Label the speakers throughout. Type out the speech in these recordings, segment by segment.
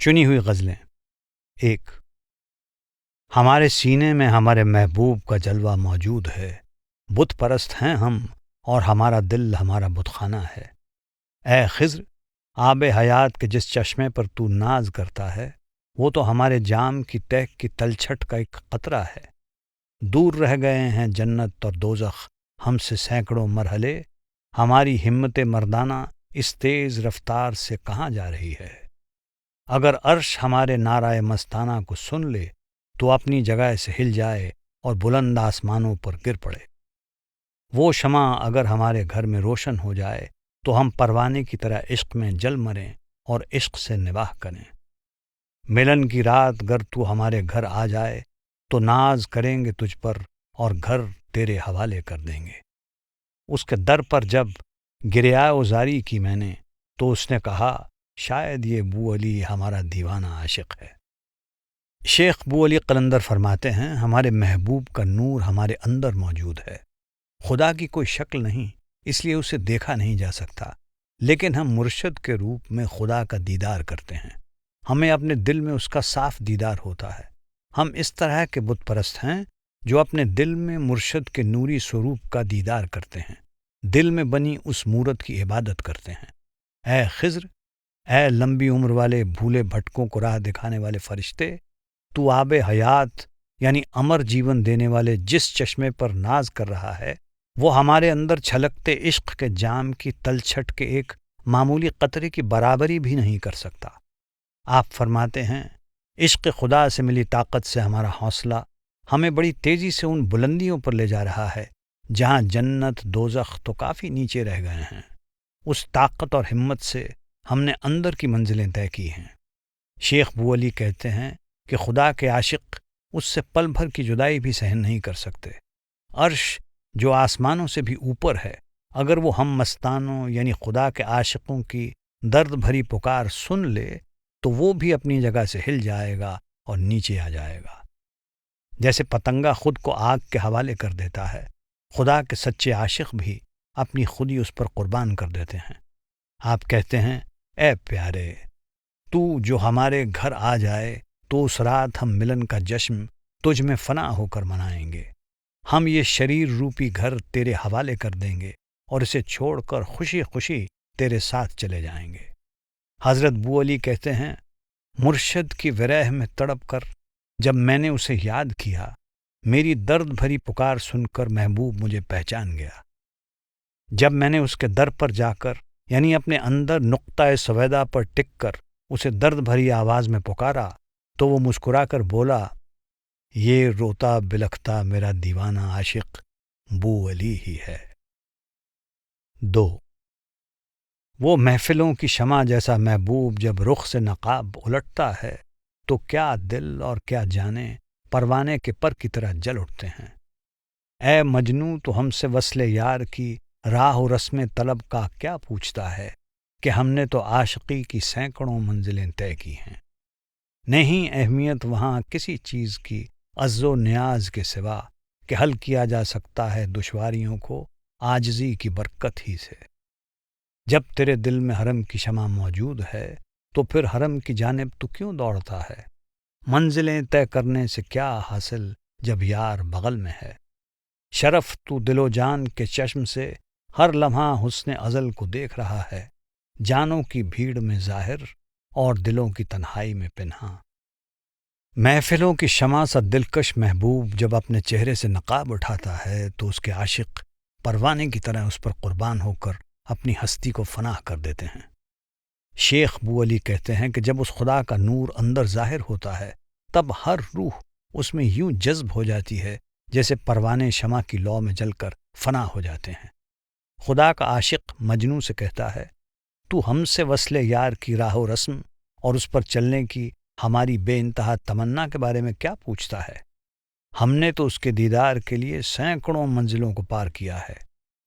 Speaker 1: چنی ہوئی غزلیں۔ 1۔ ہمارے سینے میں ہمارے محبوب کا جلوہ موجود ہے، بت پرست ہیں ہم اور ہمارا دل ہمارا بت خانہ ہے۔ اے خضر، آب حیات کے جس چشمے پر تو ناز کرتا ہے، وہ تو ہمارے جام کی تہہ کی تلچھٹ کا ایک قطرہ ہے۔ دور رہ گئے ہیں جنت اور دوزخ ہم سے سینکڑوں مرحلے، ہماری ہمت مردانہ اس تیز رفتار سے کہاں جا رہی ہے۔ اگر عرش ہمارے نعرہ مستانہ کو سن لے تو اپنی جگہ سے ہل جائے اور بلند آسمانوں پر گر پڑے۔ وہ شمع اگر ہمارے گھر میں روشن ہو جائے تو ہم پروانے کی طرح عشق میں جل مریں اور عشق سے نباہ کریں۔ ملن کی رات گر تو ہمارے گھر آ جائے تو ناز کریں گے تجھ پر اور گھر تیرے حوالے کر دیں گے۔ اس کے در پر جب گریہ وزاری کی میں نے تو اس نے کہا شاید یہ بو علی ہمارا دیوانہ عاشق ہے۔ شیخ بو علی قلندر فرماتے ہیں ہمارے محبوب کا نور ہمارے اندر موجود ہے۔ خدا کی کوئی شکل نہیں، اس لیے اسے دیکھا نہیں جا سکتا، لیکن ہم مرشد کے روپ میں خدا کا دیدار کرتے ہیں۔ ہمیں اپنے دل میں اس کا صاف دیدار ہوتا ہے۔ ہم اس طرح کے بت پرست ہیں جو اپنے دل میں مرشد کے نوری سوروپ کا دیدار کرتے ہیں، دل میں بنی اس مورت کی عبادت کرتے ہیں۔ اے خضر، اے لمبی عمر والے بھولے بھٹکوں کو راہ دکھانے والے فرشتے، تو آب حیات یعنی امر جیون دینے والے جس چشمے پر ناز کر رہا ہے، وہ ہمارے اندر چھلکتے عشق کے جام کی تلچھٹ کے ایک معمولی قطرے کی برابری بھی نہیں کر سکتا۔ آپ فرماتے ہیں عشق خدا سے ملی طاقت سے ہمارا حوصلہ ہمیں بڑی تیزی سے ان بلندیوں پر لے جا رہا ہے جہاں جنت دوزخ تو کافی نیچے رہ گئے ہیں۔ اس طاقت اور ہمت سے ہم نے اندر کی منزلیں طے کی ہیں۔ شیخ بو علی کہتے ہیں کہ خدا کے عاشق اس سے پل بھر کی جدائی بھی سہن نہیں کر سکتے۔ عرش جو آسمانوں سے بھی اوپر ہے، اگر وہ ہم مستانوں یعنی خدا کے عاشقوں کی درد بھری پکار سن لے تو وہ بھی اپنی جگہ سے ہل جائے گا اور نیچے آ جائے گا۔ جیسے پتنگا خود کو آگ کے حوالے کر دیتا ہے، خدا کے سچے عاشق بھی اپنی خودی اس پر قربان کر دیتے ہیں۔ آپ کہتے ہیں اے پیارے، تو جو ہمارے گھر آ جائے تو اس رات ہم ملن کا جشن تجھ میں فنا ہو کر منائیں گے۔ ہم یہ شریر روپی گھر تیرے حوالے کر دیں گے اور اسے چھوڑ کر خوشی خوشی تیرے ساتھ چلے جائیں گے۔ حضرت بو علی کہتے ہیں مرشد کی ورہ میں تڑپ کر جب میں نے اسے یاد کیا، میری درد بھری پکار سن کر محبوب مجھے پہچان گیا۔ جب میں نے اس کے در پر جا کر یعنی اپنے اندر نقطۂ سویدہ پر ٹک کر اسے درد بھری آواز میں پکارا تو وہ مسکرا کر بولا یہ روتا بلکھتا میرا دیوانہ عاشق بو علی ہی ہے۔ 2۔ وہ محفلوں کی شمع جیسا محبوب جب رخ سے نقاب الٹتا ہے تو کیا دل اور کیا جانیں پروانے کے پر کی طرح جل اٹھتے ہیں۔ اے مجنوں، تو ہم سے وصل یار کی راہ و رسم طلب کا کیا پوچھتا ہے کہ ہم نے تو عاشقی کی سینکڑوں منزلیں طے کی ہیں۔ نہیں اہمیت وہاں کسی چیز کی عز و نیاز کے سوا کہ حل کیا جا سکتا ہے دشواریوں کو عاجزی کی برکت ہی سے۔ جب تیرے دل میں حرم کی شمع موجود ہے تو پھر حرم کی جانب تو کیوں دوڑتا ہے؟ منزلیں طے کرنے سے کیا حاصل جب یار بغل میں ہے؟ شرف تو دل و جان کے چشم سے ہر لمحہ حسن ازل کو دیکھ رہا ہے، جانوں کی بھیڑ میں ظاہر اور دلوں کی تنہائی میں پنہاں۔ محفلوں کی شمع سا دلکش محبوب جب اپنے چہرے سے نقاب اٹھاتا ہے تو اس کے عاشق پروانے کی طرح اس پر قربان ہو کر اپنی ہستی کو فنا کر دیتے ہیں۔ شیخ بو علی کہتے ہیں کہ جب اس خدا کا نور اندر ظاہر ہوتا ہے تب ہر روح اس میں یوں جذب ہو جاتی ہے جیسے پروانے شمع کی لو میں جل کر فنا ہو جاتے ہیں۔ خدا کا عاشق مجنوں سے کہتا ہے تو ہم سے وصل یار کی راہ و رسم اور اس پر چلنے کی ہماری بے انتہا تمنا کے بارے میں کیا پوچھتا ہے؟ ہم نے تو اس کے دیدار کے لیے سینکڑوں منزلوں کو پار کیا ہے۔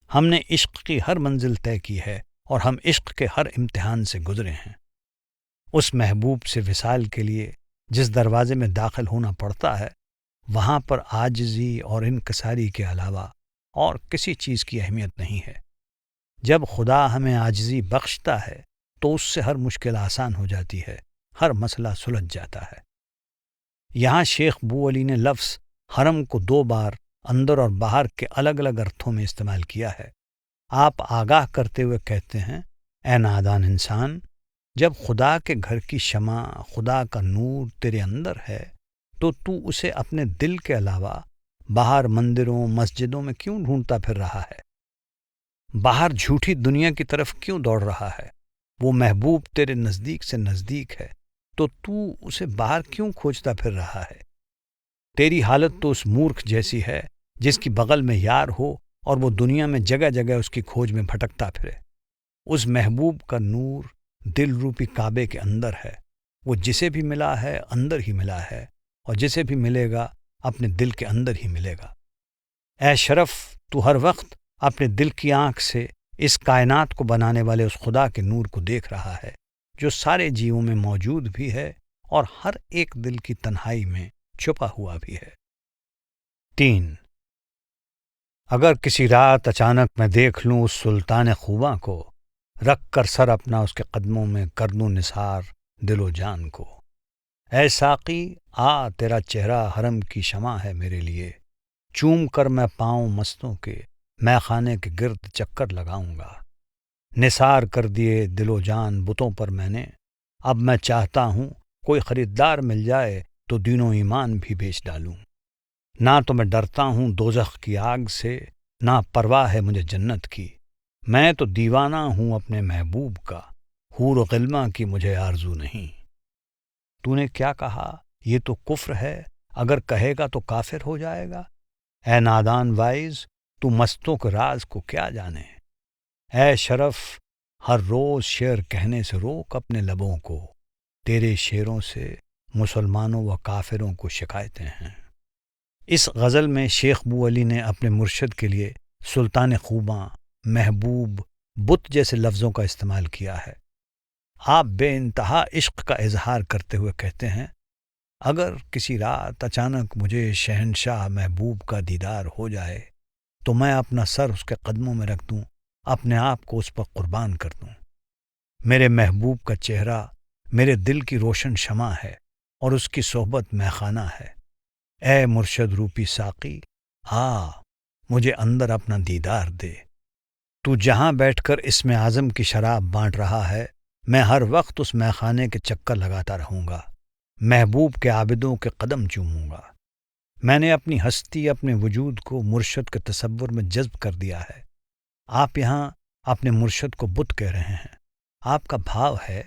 Speaker 1: ہم نے عشق کی ہر منزل طے کی ہے اور ہم عشق کے ہر امتحان سے گزرے ہیں۔ اس محبوب سے وصال کے لیے جس دروازے میں داخل ہونا پڑتا ہے وہاں پر عاجزی اور انکساری کے علاوہ اور کسی چیز کی اہمیت نہیں ہے۔ جب خدا ہمیں عاجزی بخشتا ہے تو اس سے ہر مشکل آسان ہو جاتی ہے، ہر مسئلہ سلجھ جاتا ہے۔ یہاں شیخ بو علی نے لفظ حرم کو 2 بار اندر اور باہر کے الگ الگ ارتھوں میں استعمال کیا ہے۔ آپ آگاہ کرتے ہوئے کہتے ہیں، اے نادان انسان، جب خدا کے گھر کی شمع، خدا کا نور تیرے اندر ہے تو اسے اپنے دل کے علاوہ باہر مندروں مسجدوں میں کیوں ڈھونڈتا پھر رہا ہے؟ باہر جھوٹی دنیا کی طرف کیوں دوڑ رہا ہے؟ وہ محبوب تیرے نزدیک سے نزدیک ہے تو اسے باہر کیوں کھوجتا پھر رہا ہے؟ تیری حالت تو اس مورخ جیسی ہے جس کی بغل میں یار ہو اور وہ دنیا میں جگہ جگہ اس کی کھوج میں بھٹکتا پھرے۔ اس محبوب کا نور دل روپی کعبے کے اندر ہے۔ وہ جسے بھی ملا ہے اندر ہی ملا ہے، اور جسے بھی ملے گا اپنے دل کے اندر ہی ملے گا۔ اے شرف، تو ہر وقت اپنے دل کی آنکھ سے اس کائنات کو بنانے والے اس خدا کے نور کو دیکھ رہا ہے جو سارے جیووں میں موجود بھی ہے اور ہر ایک دل کی تنہائی میں چھپا ہوا بھی ہے۔ 3، اگر کسی رات اچانک میں دیکھ لوں اس سلطان خوباں کو، رکھ کر سر اپنا اس کے قدموں میں کر دوں نثار دل و جان کو۔ اے ساقی، تیرا چہرہ حرم کی شمع ہے میرے لیے، چوم کر میں پاؤں مستوں کے میں خانے کے گرد چکر لگاؤں گا۔ نثار کر دیے دل و جان بتوں پر میں نے، اب میں چاہتا ہوں کوئی خریدار مل جائے تو دین و ایمان بھی بیچ ڈالوں۔ نہ تو میں ڈرتا ہوں دوزخ کی آگ سے، نہ پرواہ ہے مجھے جنت کی، میں تو دیوانہ ہوں اپنے محبوب کا، حور و غلماں کی مجھے آرزو نہیں۔ تو نے کیا کہا؟ یہ تو کفر ہے، اگر کہے گا تو کافر ہو جائے گا۔ اے نادان وائز، تو مستوں کے راز کو کیا جانے؟ اے شرف، ہر روز شعر کہنے سے روک اپنے لبوں کو، تیرے شعروں سے مسلمانوں و کافروں کو شکایتیں ہیں۔ اس غزل میں شیخ بو علی نے اپنے مرشد کے لیے سلطان خوباں، محبوب، بت جیسے لفظوں کا استعمال کیا ہے۔ آپ بے انتہا عشق کا اظہار کرتے ہوئے کہتے ہیں، اگر کسی رات اچانک مجھے شہنشاہ محبوب کا دیدار ہو جائے تو میں اپنا سر اس کے قدموں میں رکھ دوں، اپنے آپ کو اس پر قربان کر دوں۔ میرے محبوب کا چہرہ میرے دل کی روشن شمع ہے اور اس کی صحبت میخانہ ہے۔ اے مرشد روپی ساقی، مجھے اندر اپنا دیدار دے۔ تو جہاں بیٹھ کر اسم اعظم کی شراب بانٹ رہا ہے، میں ہر وقت اس میخانے کے چکر لگاتا رہوں گا، محبوب کے عابدوں کے قدم چوموں گا۔ میں نے اپنی ہستی، اپنے وجود کو مرشد کے تصور میں جذب کر دیا ہے۔ آپ یہاں اپنے مرشد کو بت کہہ رہے ہیں۔ آپ کا بھاو ہے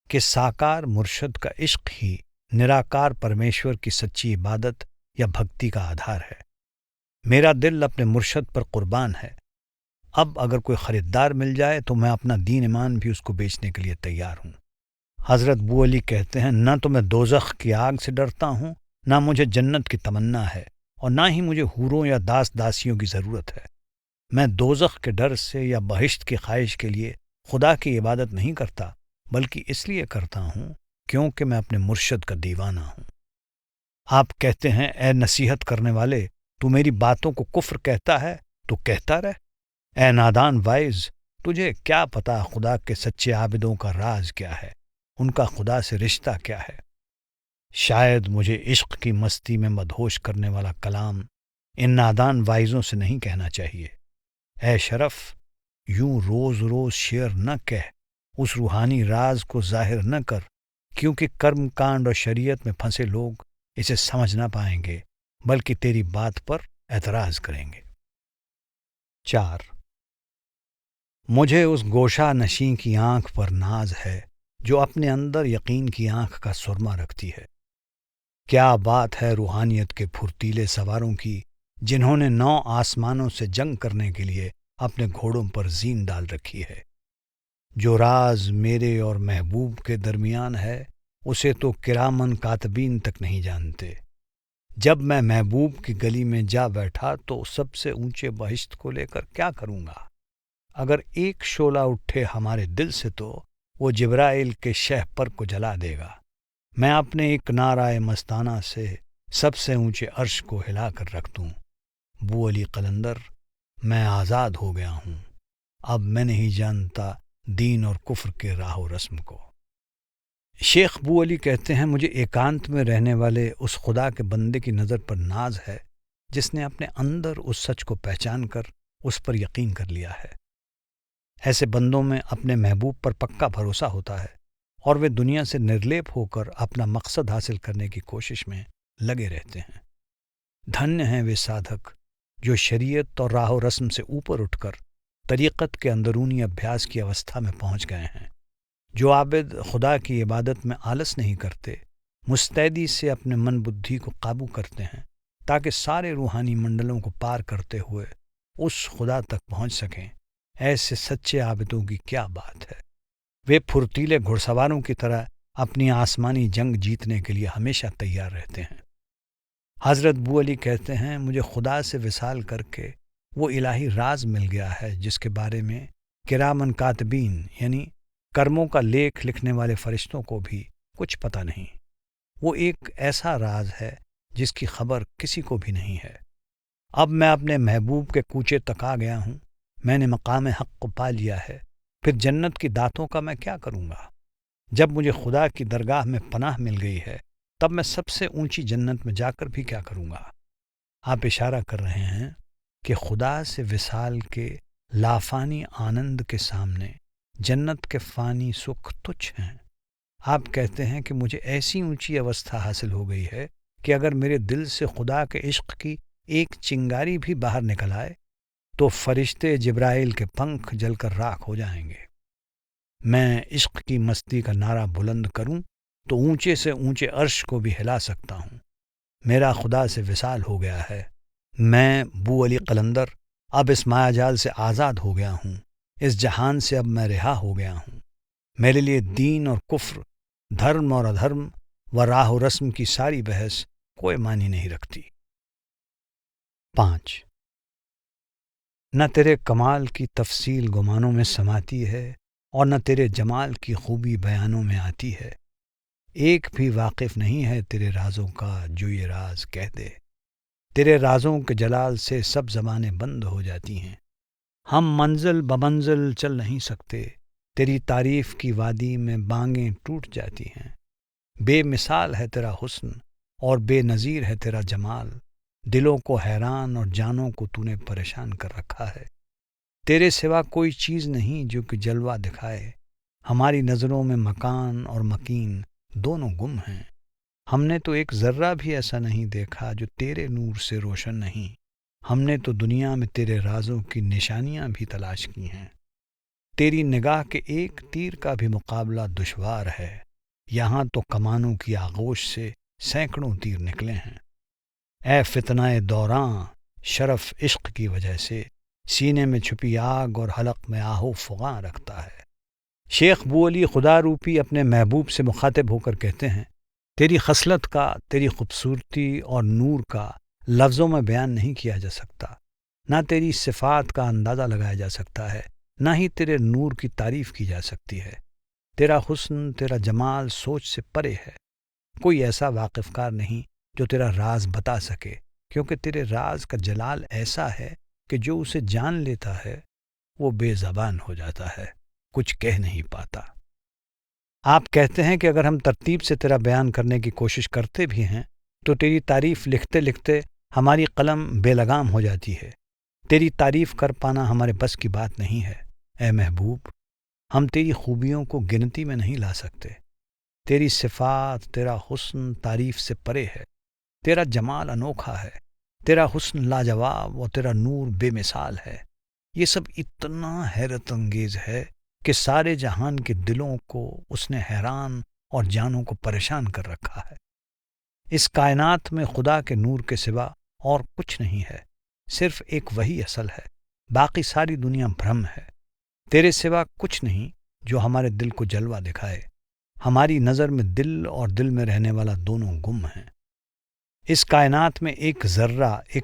Speaker 1: کہ ساکار مرشد کا عشق ہی نراکار پرمیشور کی سچی عبادت یا بھکتی کا آدھار ہے۔ میرا دل اپنے مرشد پر قربان ہے۔ اب اگر کوئی خریدار مل جائے تو میں اپنا دین ایمان بھی اس کو بیچنے کے لیے تیار ہوں۔ حضرت بو علی کہتے ہیں، نہ تو میں دوزخ کی آگ سے ڈرتا ہوں، نہ مجھے جنت کی تمنا ہے، اور نہ ہی مجھے حوروں یا داس داسیوں کی ضرورت ہے۔ میں دوزخ کے ڈر سے یا بہشت کی خواہش کے لیے خدا کی عبادت نہیں کرتا، بلکہ اس لیے کرتا ہوں کیونکہ میں اپنے مرشد کا دیوانہ ہوں۔ آپ کہتے ہیں، اے نصیحت کرنے والے، تو میری باتوں کو کفر کہتا ہے تو کہتا رہ۔ اے نادان وائز، تجھے کیا پتا خدا کے سچے عابدوں کا راز کیا ہے، ان کا خدا سے رشتہ کیا ہے؟ شاید مجھے عشق کی مستی میں مدہوش کرنے والا کلام ان نادان وائزوں سے نہیں کہنا چاہیے۔ اے شرف، یوں روز روز شعر نہ کہہ، اس روحانی راز کو ظاہر نہ کر، کیونکہ کرم کانڈ اور شریعت میں پھنسے لوگ اسے سمجھ نہ پائیں گے، بلکہ تیری بات پر اعتراض کریں گے۔ 4، مجھے اس گوشہ نشیں کی آنکھ پر ناز ہے جو اپنے اندر یقین کی آنکھ کا سرما رکھتی ہے۔ کیا بات ہے روحانیت کے پھرتیلے سواروں کی، جنہوں نے 9 آسمانوں سے جنگ کرنے کے لیے اپنے گھوڑوں پر زین ڈال رکھی ہے۔ جو راز میرے اور محبوب کے درمیان ہے، اسے تو کرامن کاتبین تک نہیں جانتے۔ جب میں محبوب کی گلی میں جا بیٹھا تو سب سے اونچے بہشت کو لے کر کیا کروں گا؟ اگر ایک شعلہ اٹھے ہمارے دل سے تو وہ جبرائیل کے شہ پر کو جلا دے گا۔ میں اپنے ایک نعرہ مستانہ سے سب سے اونچے عرش کو ہلا کر رکھ دوں۔ بو علی قلندر، میں آزاد ہو گیا ہوں، اب میں نہیں جانتا دین اور کفر کے راہ و رسم کو۔ شیخ بو علی کہتے ہیں مجھے ایکانت میں رہنے والے اس خدا کے بندے کی نظر پر ناز ہے جس نے اپنے اندر اس سچ کو پہچان کر اس پر یقین کر لیا ہے۔ ایسے بندوں میں اپنے محبوب پر پکا بھروسہ ہوتا ہے اور وہ دنیا سے نرلیپ ہو کر اپنا مقصد حاصل کرنے کی کوشش میں لگے رہتے ہیں۔ دھنیہ ہیں وہ سادھک جو شریعت اور راہ و رسم سے اوپر اٹھ کر طریقت کے اندرونی ابھیاس کی اوستھا میں پہنچ گئے ہیں، جو عابد خدا کی عبادت میں آلس نہیں کرتے، مستعدی سے اپنے من بدھی کو قابو کرتے ہیں تاکہ سارے روحانی منڈلوں کو پار کرتے ہوئے اس خدا تک پہنچ سکیں۔ ایسے سچے عابدوں کی کیا بات ہے! وہ پھرتیلے گھڑ سواروں کی طرح اپنی آسمانی جنگ جیتنے کے لیے ہمیشہ تیار رہتے ہیں۔ حضرت بو علی کہتے ہیں مجھے خدا سے وصال کر کے وہ الہی راز مل گیا ہے جس کے بارے میں کرامن کاتبین یعنی کرموں کا لیکھ لکھنے والے فرشتوں کو بھی کچھ پتہ نہیں۔ وہ ایک ایسا راز ہے جس کی خبر کسی کو بھی نہیں ہے۔ اب میں اپنے محبوب کے کوچے تک آ گیا ہوں، میں نے مقام حق کو پا لیا ہے، پھر جنت کی داتوں کا میں کیا کروں گا؟ جب مجھے خدا کی درگاہ میں پناہ مل گئی ہے تب میں سب سے اونچی جنت میں جا کر بھی کیا کروں گا؟ آپ اشارہ کر رہے ہیں کہ خدا سے وصال کے لافانی آنند کے سامنے جنت کے فانی سکھ تچھ ہیں۔ آپ کہتے ہیں کہ مجھے ایسی اونچی اوستھا حاصل ہو گئی ہے کہ اگر میرے دل سے خدا کے عشق کی ایک چنگاری بھی باہر نکل آئے تو فرشتے جبرائیل کے پنکھ جل کر راکھ ہو جائیں گے۔ میں عشق کی مستی کا نعرہ بلند کروں تو اونچے سے اونچے عرش کو بھی ہلا سکتا ہوں۔ میرا خدا سے وصال ہو گیا ہے۔ میں بو علی قلندر اب اس مایا جال سے آزاد ہو گیا ہوں، اس جہان سے اب میں رہا ہو گیا ہوں۔ میرے لیے دین اور کفر، دھرم اور ادھرم و راہ و رسم کی ساری بحث کوئی معنی نہیں رکھتی۔ 5 نہ تیرے کمال کی تفصیل گمانوں میں سماتی ہے اور نہ تیرے جمال کی خوبی بیانوں میں آتی ہے۔ ایک بھی واقف نہیں ہے تیرے رازوں کا جو یہ راز کہہ دے۔ تیرے رازوں کے جلال سے سب زبانیں بند ہو جاتی ہیں۔ ہم منزل بمنزل چل نہیں سکتے، تیری تعریف کی وادی میں بانگیں ٹوٹ جاتی ہیں۔ بے مثال ہے تیرا حسن اور بے نظیر ہے تیرا جمال، دلوں کو حیران اور جانوں کو تو نے پریشان کر رکھا ہے۔ تیرے سوا کوئی چیز نہیں جو کہ جلوہ دکھائے۔ ہماری نظروں میں مکان اور مکین دونوں گم ہیں۔ ہم نے تو ایک ذرہ بھی ایسا نہیں دیکھا جو تیرے نور سے روشن نہیں۔ ہم نے تو دنیا میں تیرے رازوں کی نشانیاں بھی تلاش کی ہیں۔ تیری نگاہ کے ایک تیر کا بھی مقابلہ دشوار ہے، یہاں تو کمانوں کی آغوش سے سینکڑوں تیر نکلے ہیں۔ اے فتنہ دوراں، شرف عشق کی وجہ سے سینے میں چھپی آگ اور حلق میں آہو فغاں رکھتا ہے۔ شیخ بو علی خدا روپی اپنے محبوب سے مخاطب ہو کر کہتے ہیں تیری خصلت کا، تیری خوبصورتی اور نور کا لفظوں میں بیان نہیں کیا جا سکتا، نہ تیری صفات کا اندازہ لگایا جا سکتا ہے، نہ ہی تیرے نور کی تعریف کی جا سکتی ہے۔ تیرا حسن، تیرا جمال سوچ سے پرے ہے۔ کوئی ایسا واقف کار نہیں جو تیرا راز بتا سکے، کیونکہ تیرے راز کا جلال ایسا ہے کہ جو اسے جان لیتا ہے وہ بے زبان ہو جاتا ہے، کچھ کہہ نہیں پاتا۔ آپ کہتے ہیں کہ اگر ہم ترتیب سے تیرا بیان کرنے کی کوشش کرتے بھی ہیں تو تیری تعریف لکھتے لکھتے ہماری قلم بے لگام ہو جاتی ہے۔ تیری تعریف کر پانا ہمارے بس کی بات نہیں ہے۔ اے محبوب، ہم تیری خوبیوں کو گنتی میں نہیں لا سکتے۔ تیری صفات، تیرا حسن تعریف سے پرے ہے۔ تیرا جمال انوکھا ہے، تیرا حسن لاجواب اور تیرا نور بے مثال ہے۔ یہ سب اتنا حیرت انگیز ہے کہ سارے جہان کے دلوں کو اس نے حیران اور جانوں کو پریشان کر رکھا ہے۔ اس کائنات میں خدا کے نور کے سوا اور کچھ نہیں ہے، صرف ایک وہی اصل ہے، باقی ساری دنیا بھرم ہے۔ تیرے سوا کچھ نہیں جو ہمارے دل کو جلوہ دکھائے۔ ہماری نظر میں دل اور دل میں رہنے والا دونوں گم ہیں۔ اس کائنات میں ایک ذرہ، ایک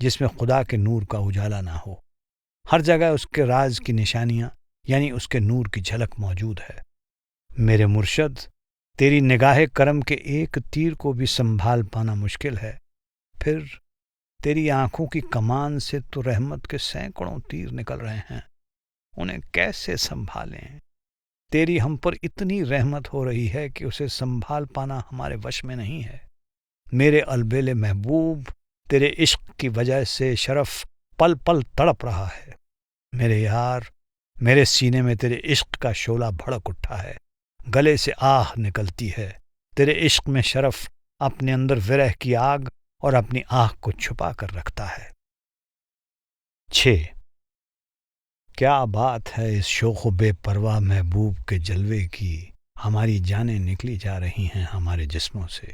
Speaker 1: جس میں خدا کے نور کا اجالا نہ ہو۔ ہر جگہ اس کے راز کی نشانیاں یعنی اس کے نور کی جھلک موجود ہے۔ میرے مرشد، تیری نگاہ کرم کے ایک تیر کو بھی سنبھال پانا مشکل ہے، پھر تیری آنکھوں کی کمان سے تو رحمت کے سینکڑوں تیر نکل رہے ہیں، انہیں کیسے سنبھالیں؟ تیری ہم پر اتنی رحمت ہو رہی ہے کہ اسے سنبھال پانا ہمارے وش میں نہیں ہے۔ میرے البیل محبوب، تیرے عشق کی وجہ سے شرف پل پل تڑپ رہا ہے۔ میرے یار، میرے سینے میں تیرے عشق کا شعلہ بھڑک اٹھا ہے، گلے سے آہ نکلتی ہے۔ تیرے عشق میں شرف اپنے اندر ورہ کی آگ اور اپنی آہ کو چھپا کر رکھتا ہے۔ 6 کیا بات ہے اس شوق و بے پرواہ محبوب کے جلوے کی، ہماری جانیں نکلی جا رہی ہیں ہمارے جسموں سے۔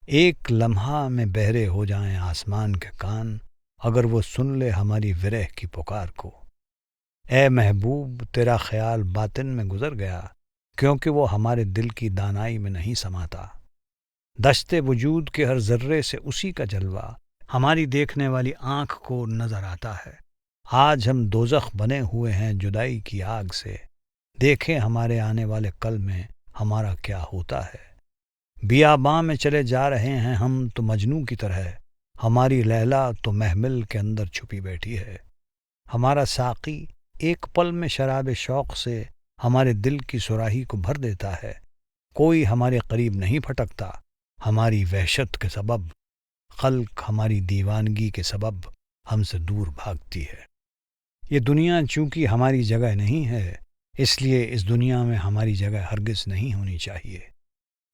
Speaker 1: ایک لمحہ میں بہرے ہو جائیں آسمان کے کان، اگر وہ سن لے ہماری ورہ کی پکار کو۔ اے محبوب، تیرا خیال باطن میں گزر گیا، کیونکہ وہ ہمارے دل کی دانائی میں نہیں سماتا۔ دشت وجود کے ہر ذرے سے اسی کا جلوہ ہماری دیکھنے والی آنکھ کو نظر آتا ہے۔ آج ہم دوزخ بنے ہوئے ہیں جدائی کی آگ سے، دیکھیں ہمارے آنے والے کل میں ہمارا کیا ہوتا ہے۔ بیاباں میں چلے جا رہے ہیں ہم تو مجنوں کی طرح، ہماری لیلا تو محمل کے اندر چھپی بیٹھی ہے۔ ہمارا ساقی ایک پل میں شراب شوق سے ہمارے دل کی صراحی کو بھر دیتا ہے۔ کوئی ہمارے قریب نہیں پھٹکتا، ہماری وحشت کے سبب خلق ہماری دیوانگی کے سبب ہم سے دور بھاگتی ہے۔ یہ دنیا چونکہ ہماری جگہ نہیں ہے، اس لیے اس دنیا میں ہماری جگہ ہرگز نہیں ہونی چاہیے۔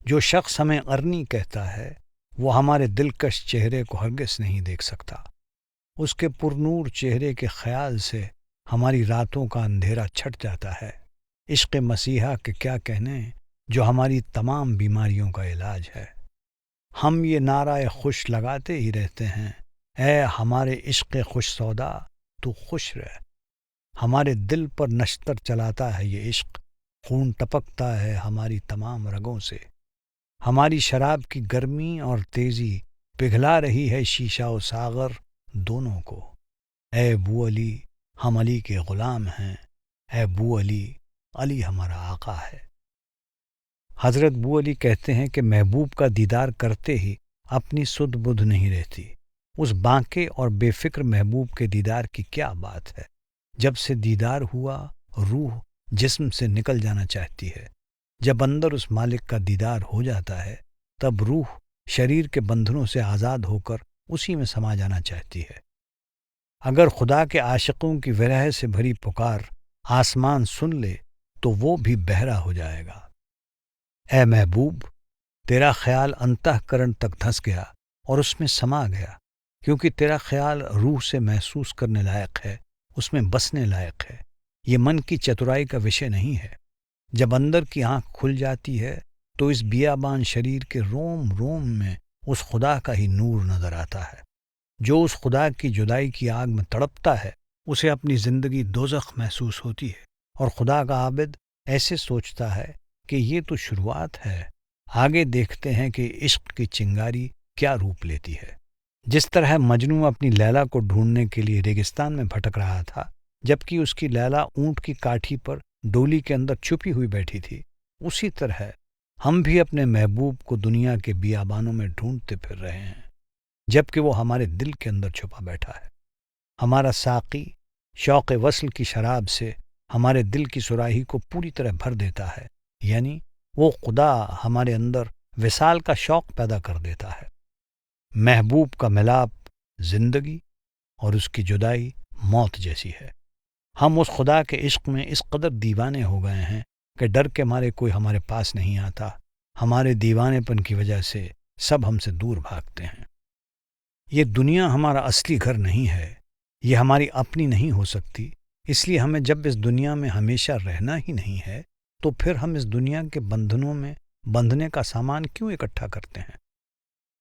Speaker 1: جو شخص ہمیں ارنی کہتا ہے وہ ہمارے دلکش چہرے کو ہرگز نہیں دیکھ سکتا۔ اس کے پرنور چہرے کے خیال سے ہماری راتوں کا اندھیرا چھٹ جاتا ہے۔ عشق مسیحا کے کیا کہنے، جو ہماری تمام بیماریوں کا علاج ہے۔ ہم یہ نعرہ خوش لگاتے ہی رہتے ہیں، اے ہمارے عشق خوش سودا تو خوش رہ۔ ہمارے دل پر نشتر چلاتا ہے یہ عشق، خون ٹپکتا ہے ہماری تمام رگوں سے۔ ہماری شراب کی گرمی اور تیزی پگھلا رہی ہے شیشہ و ساغر دونوں کو۔ اے بو علی، ہم علی کے غلام ہیں، اے بو علی، علی ہمارا آقا ہے۔ حضرت بو علی کہتے ہیں کہ محبوب کا دیدار کرتے ہی اپنی سدھ بدھ نہیں رہتی۔ اس بانکے اور بے فکر محبوب کے دیدار کی کیا بات ہے۔ جب سے دیدار ہوا، روح جسم سے نکل جانا چاہتی ہے۔ جب اندر اس مالک کا دیدار ہو جاتا ہے، تب روح شریر کے بندھنوں سے آزاد ہو کر اسی میں سما جانا چاہتی ہے۔ اگر خدا کے عاشقوں کی ورح سے بھری پکار آسمان سن لے تو وہ بھی بہرا ہو جائے گا۔ اے محبوب، تیرا خیال انتہکرن تک دھس گیا اور اس میں سما گیا، کیونکہ تیرا خیال روح سے محسوس کرنے لائق ہے، اس میں بسنے لائق ہے۔ یہ من کی چترائی کا وشے نہیں ہے۔ جب اندر کی آنکھ کھل جاتی ہے تو اس بیابان شریر کے روم روم میں اس خدا کا ہی نور نظر آتا ہے۔ جو اس خدا کی جدائی کی آگ میں تڑپتا ہے، اسے اپنی زندگی دوزخ محسوس ہوتی ہے، اور خدا کا عابد ایسے سوچتا ہے کہ یہ تو شروعات ہے، آگے دیکھتے ہیں کہ عشق کی چنگاری کیا روپ لیتی ہے۔ جس طرح مجنوں اپنی لیلا کو ڈھونڈنے کے لیے ریگستان میں بھٹک رہا تھا، جبکہ اس کی لیلا اونٹ کی کاٹھی پر ڈولی کے اندر چھپی ہوئی بیٹھی تھی، اسی طرح ہم بھی اپنے محبوب کو دنیا کے بیابانوں میں ڈھونڈتے پھر رہے ہیں، جبکہ وہ ہمارے دل کے اندر چھپا بیٹھا ہے۔ ہمارا ساقی شوق وصل کی شراب سے ہمارے دل کی صراحی کو پوری طرح بھر دیتا ہے، یعنی وہ خدا ہمارے اندر وصال کا شوق پیدا کر دیتا ہے۔ محبوب کا ملاپ زندگی اور اس کی جدائی موت جیسی ہے۔ ہم اس خدا کے عشق میں اس قدر دیوانے ہو گئے ہیں کہ ڈر کے مارے کوئی ہمارے پاس نہیں آتا۔ ہمارے دیوانے پن کی وجہ سے سب ہم سے دور بھاگتے ہیں۔ یہ دنیا ہمارا اصلی گھر نہیں ہے، یہ ہماری اپنی نہیں ہو سکتی، اس لیے ہمیں جب اس دنیا میں ہمیشہ رہنا ہی نہیں ہے تو پھر ہم اس دنیا کے بندھنوں میں بندھنے کا سامان کیوں اکٹھا کرتے ہیں؟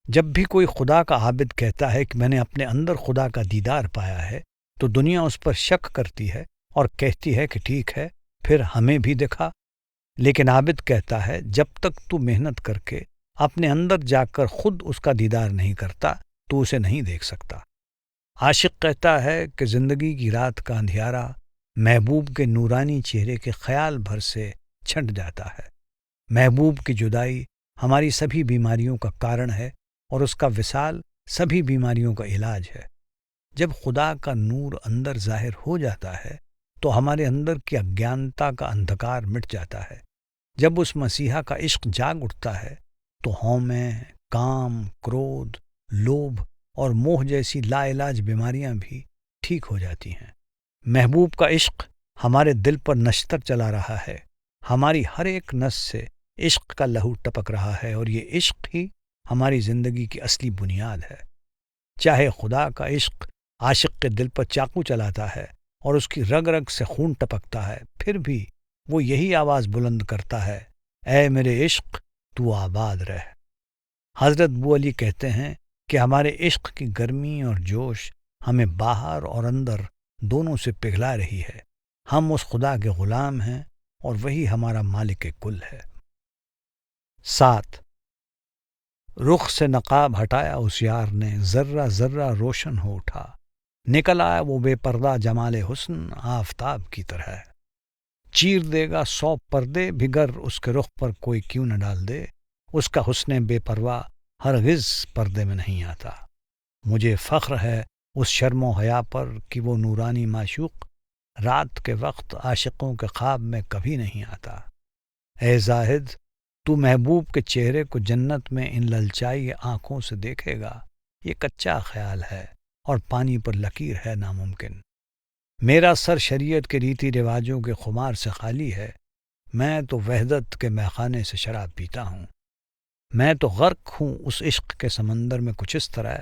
Speaker 1: جب بھی کوئی خدا کا عابد کہتا ہے کہ میں نے اپنے اندر خدا کا دیدار پایا ہے، تو دنیا اس پر شک کرتی ہے اور کہتی ہے کہ ٹھیک ہے، پھر ہمیں بھی دکھا۔ لیکن عابد کہتا ہے جب تک تو محنت کر کے اپنے اندر جا کر خود اس کا دیدار نہیں کرتا تو اسے نہیں دیکھ سکتا۔ عاشق کہتا ہے کہ زندگی کی رات کا اندھیارا محبوب کے نورانی چہرے کے خیال بھر سے چھنٹ جاتا ہے۔ محبوب کی جدائی ہماری سبھی بیماریوں کا کارن ہے اور اس کا وصال سبھی بیماریوں کا علاج ہے۔ جب خدا کا نور اندر ظاہر ہو جاتا ہے تو ہمارے اندر کی اگیانتا کا اندھکار مٹ جاتا ہے۔ جب اس مسیحا کا عشق جاگ اٹھتا ہے تو حومے، کام، کرودھ، لوبھ اور موہ جیسی لا علاج بیماریاں بھی ٹھیک ہو جاتی ہیں۔ محبوب کا عشق ہمارے دل پر نشتر چلا رہا ہے، ہماری ہر ایک نس سے عشق کا لہو ٹپک رہا ہے، اور یہ عشق ہی ہماری زندگی کی اصلی بنیاد ہے۔ چاہے خدا کا عشق عاشق کے دل پر چاقو چلاتا ہے اور اس کی رگ رگ سے خون ٹپکتا ہے، پھر بھی وہ یہی آواز بلند کرتا ہے، اے میرے عشق تو آباد رہ۔ حضرت بو علی کہتے ہیں کہ ہمارے عشق کی گرمی اور جوش ہمیں باہر اور اندر دونوں سے پگھلا رہی ہے۔ ہم اس خدا کے غلام ہیں اور وہی ہمارا مالک کل ہے۔ 7 رخ سے نقاب ہٹایا اس یار نے، ذرہ ذرہ روشن ہو اٹھا، نکل آیا وہ بے پردہ جمال حسن آفتاب کی طرح۔ چیر دے گا 100 پردے بھی گر اس کے رخ پر کوئی کیوں نہ ڈال دے، اس کا حسن بے پرواہ ہرگز پردے میں نہیں آتا۔ مجھے فخر ہے اس شرم و حیا پر کہ وہ نورانی معشوق رات کے وقت عاشقوں کے خواب میں کبھی نہیں آتا۔ اے زاہد، تو محبوب کے چہرے کو جنت میں ان للچائی آنکھوں سے دیکھے گا، یہ کچا خیال ہے اور پانی پر لکیر ہے ناممکن۔ میرا سر شریعت کے ریتی رواجوں کے خمار سے خالی ہے، میں تو وحدت کے میخانے سے شراب پیتا ہوں۔ میں تو غرق ہوں اس عشق کے سمندر میں کچھ اس طرح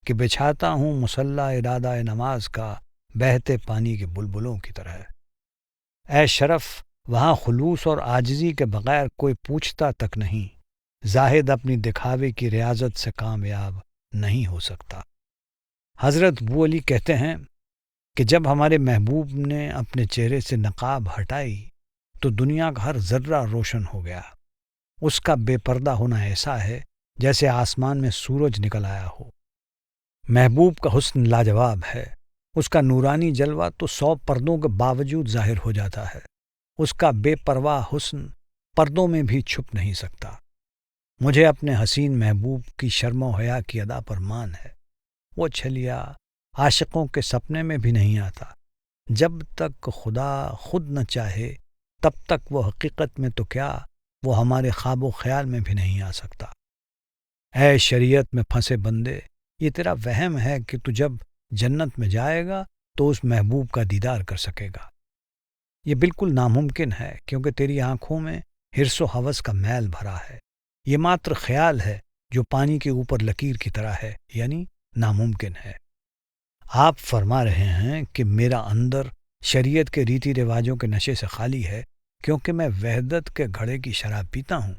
Speaker 1: کہ بچھاتا ہوں مصلی ارادہ نماز کا بہتے پانی کے بلبلوں کی طرح۔ اے شرف، وہاں خلوص اور عاجزی کے بغیر کوئی پوچھتا تک نہیں، زاہد اپنی دکھاوے کی ریاضت سے کامیاب نہیں ہو سکتا۔ حضرت بو علی کہتے ہیں کہ جب ہمارے محبوب نے اپنے چہرے سے نقاب ہٹائی تو دنیا کا ہر ذرہ روشن ہو گیا۔ اس کا بے پردہ ہونا ایسا ہے جیسے آسمان میں سورج نکل آیا ہو۔ محبوب کا حسن لاجواب ہے، اس کا نورانی جلوہ تو 100 پردوں کے باوجود ظاہر ہو جاتا ہے۔ اس کا بے پرواہ حسن پردوں میں بھی چھپ نہیں سکتا۔ مجھے اپنے حسین محبوب کی شرم و حیا کی ادا پر مان ہے۔ وہ چھلیا عاشقوں کے سپنے میں بھی نہیں آتا۔ جب تک خدا خود نہ چاہے تب تک وہ حقیقت میں تو کیا، وہ ہمارے خواب و خیال میں بھی نہیں آ سکتا۔ اے شریعت میں پھنسے بندے، یہ تیرا وہم ہے کہ تو جب جنت میں جائے گا تو اس محبوب کا دیدار کر سکے گا۔ یہ بالکل ناممکن ہے کیونکہ تیری آنکھوں میں حرص و ہوس کا میل بھرا ہے۔ یہ ماتر خیال ہے جو پانی کے اوپر لکیر کی طرح ہے، یعنی ناممکن ہے۔ آپ فرما رہے ہیں کہ میرا اندر شریعت کے ریتی رواجوں کے نشے سے خالی ہے کیونکہ میں وحدت کے گھڑے کی شراب پیتا ہوں۔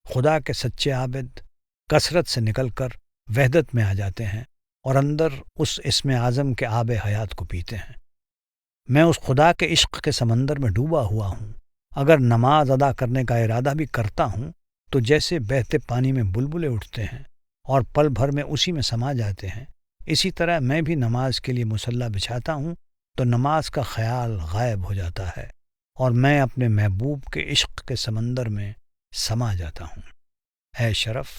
Speaker 1: خدا کے سچے عابد کثرت سے نکل کر وحدت میں آ جاتے ہیں اور اندر اس اسم اعظم کے آب حیات کو پیتے ہیں۔ میں اس خدا کے عشق کے سمندر میں ڈوبا ہوا ہوں۔ اگر نماز ادا کرنے کا ارادہ بھی کرتا ہوں تو جیسے بہتے پانی میں بلبلے اٹھتے ہیں اور پل بھر میں اسی میں سما جاتے ہیں، اسی طرح میں بھی نماز کے لیے مصلی بچھاتا ہوں تو نماز کا خیال غائب ہو جاتا ہے اور میں اپنے محبوب کے عشق کے سمندر میں سما جاتا ہوں۔ اے شرف،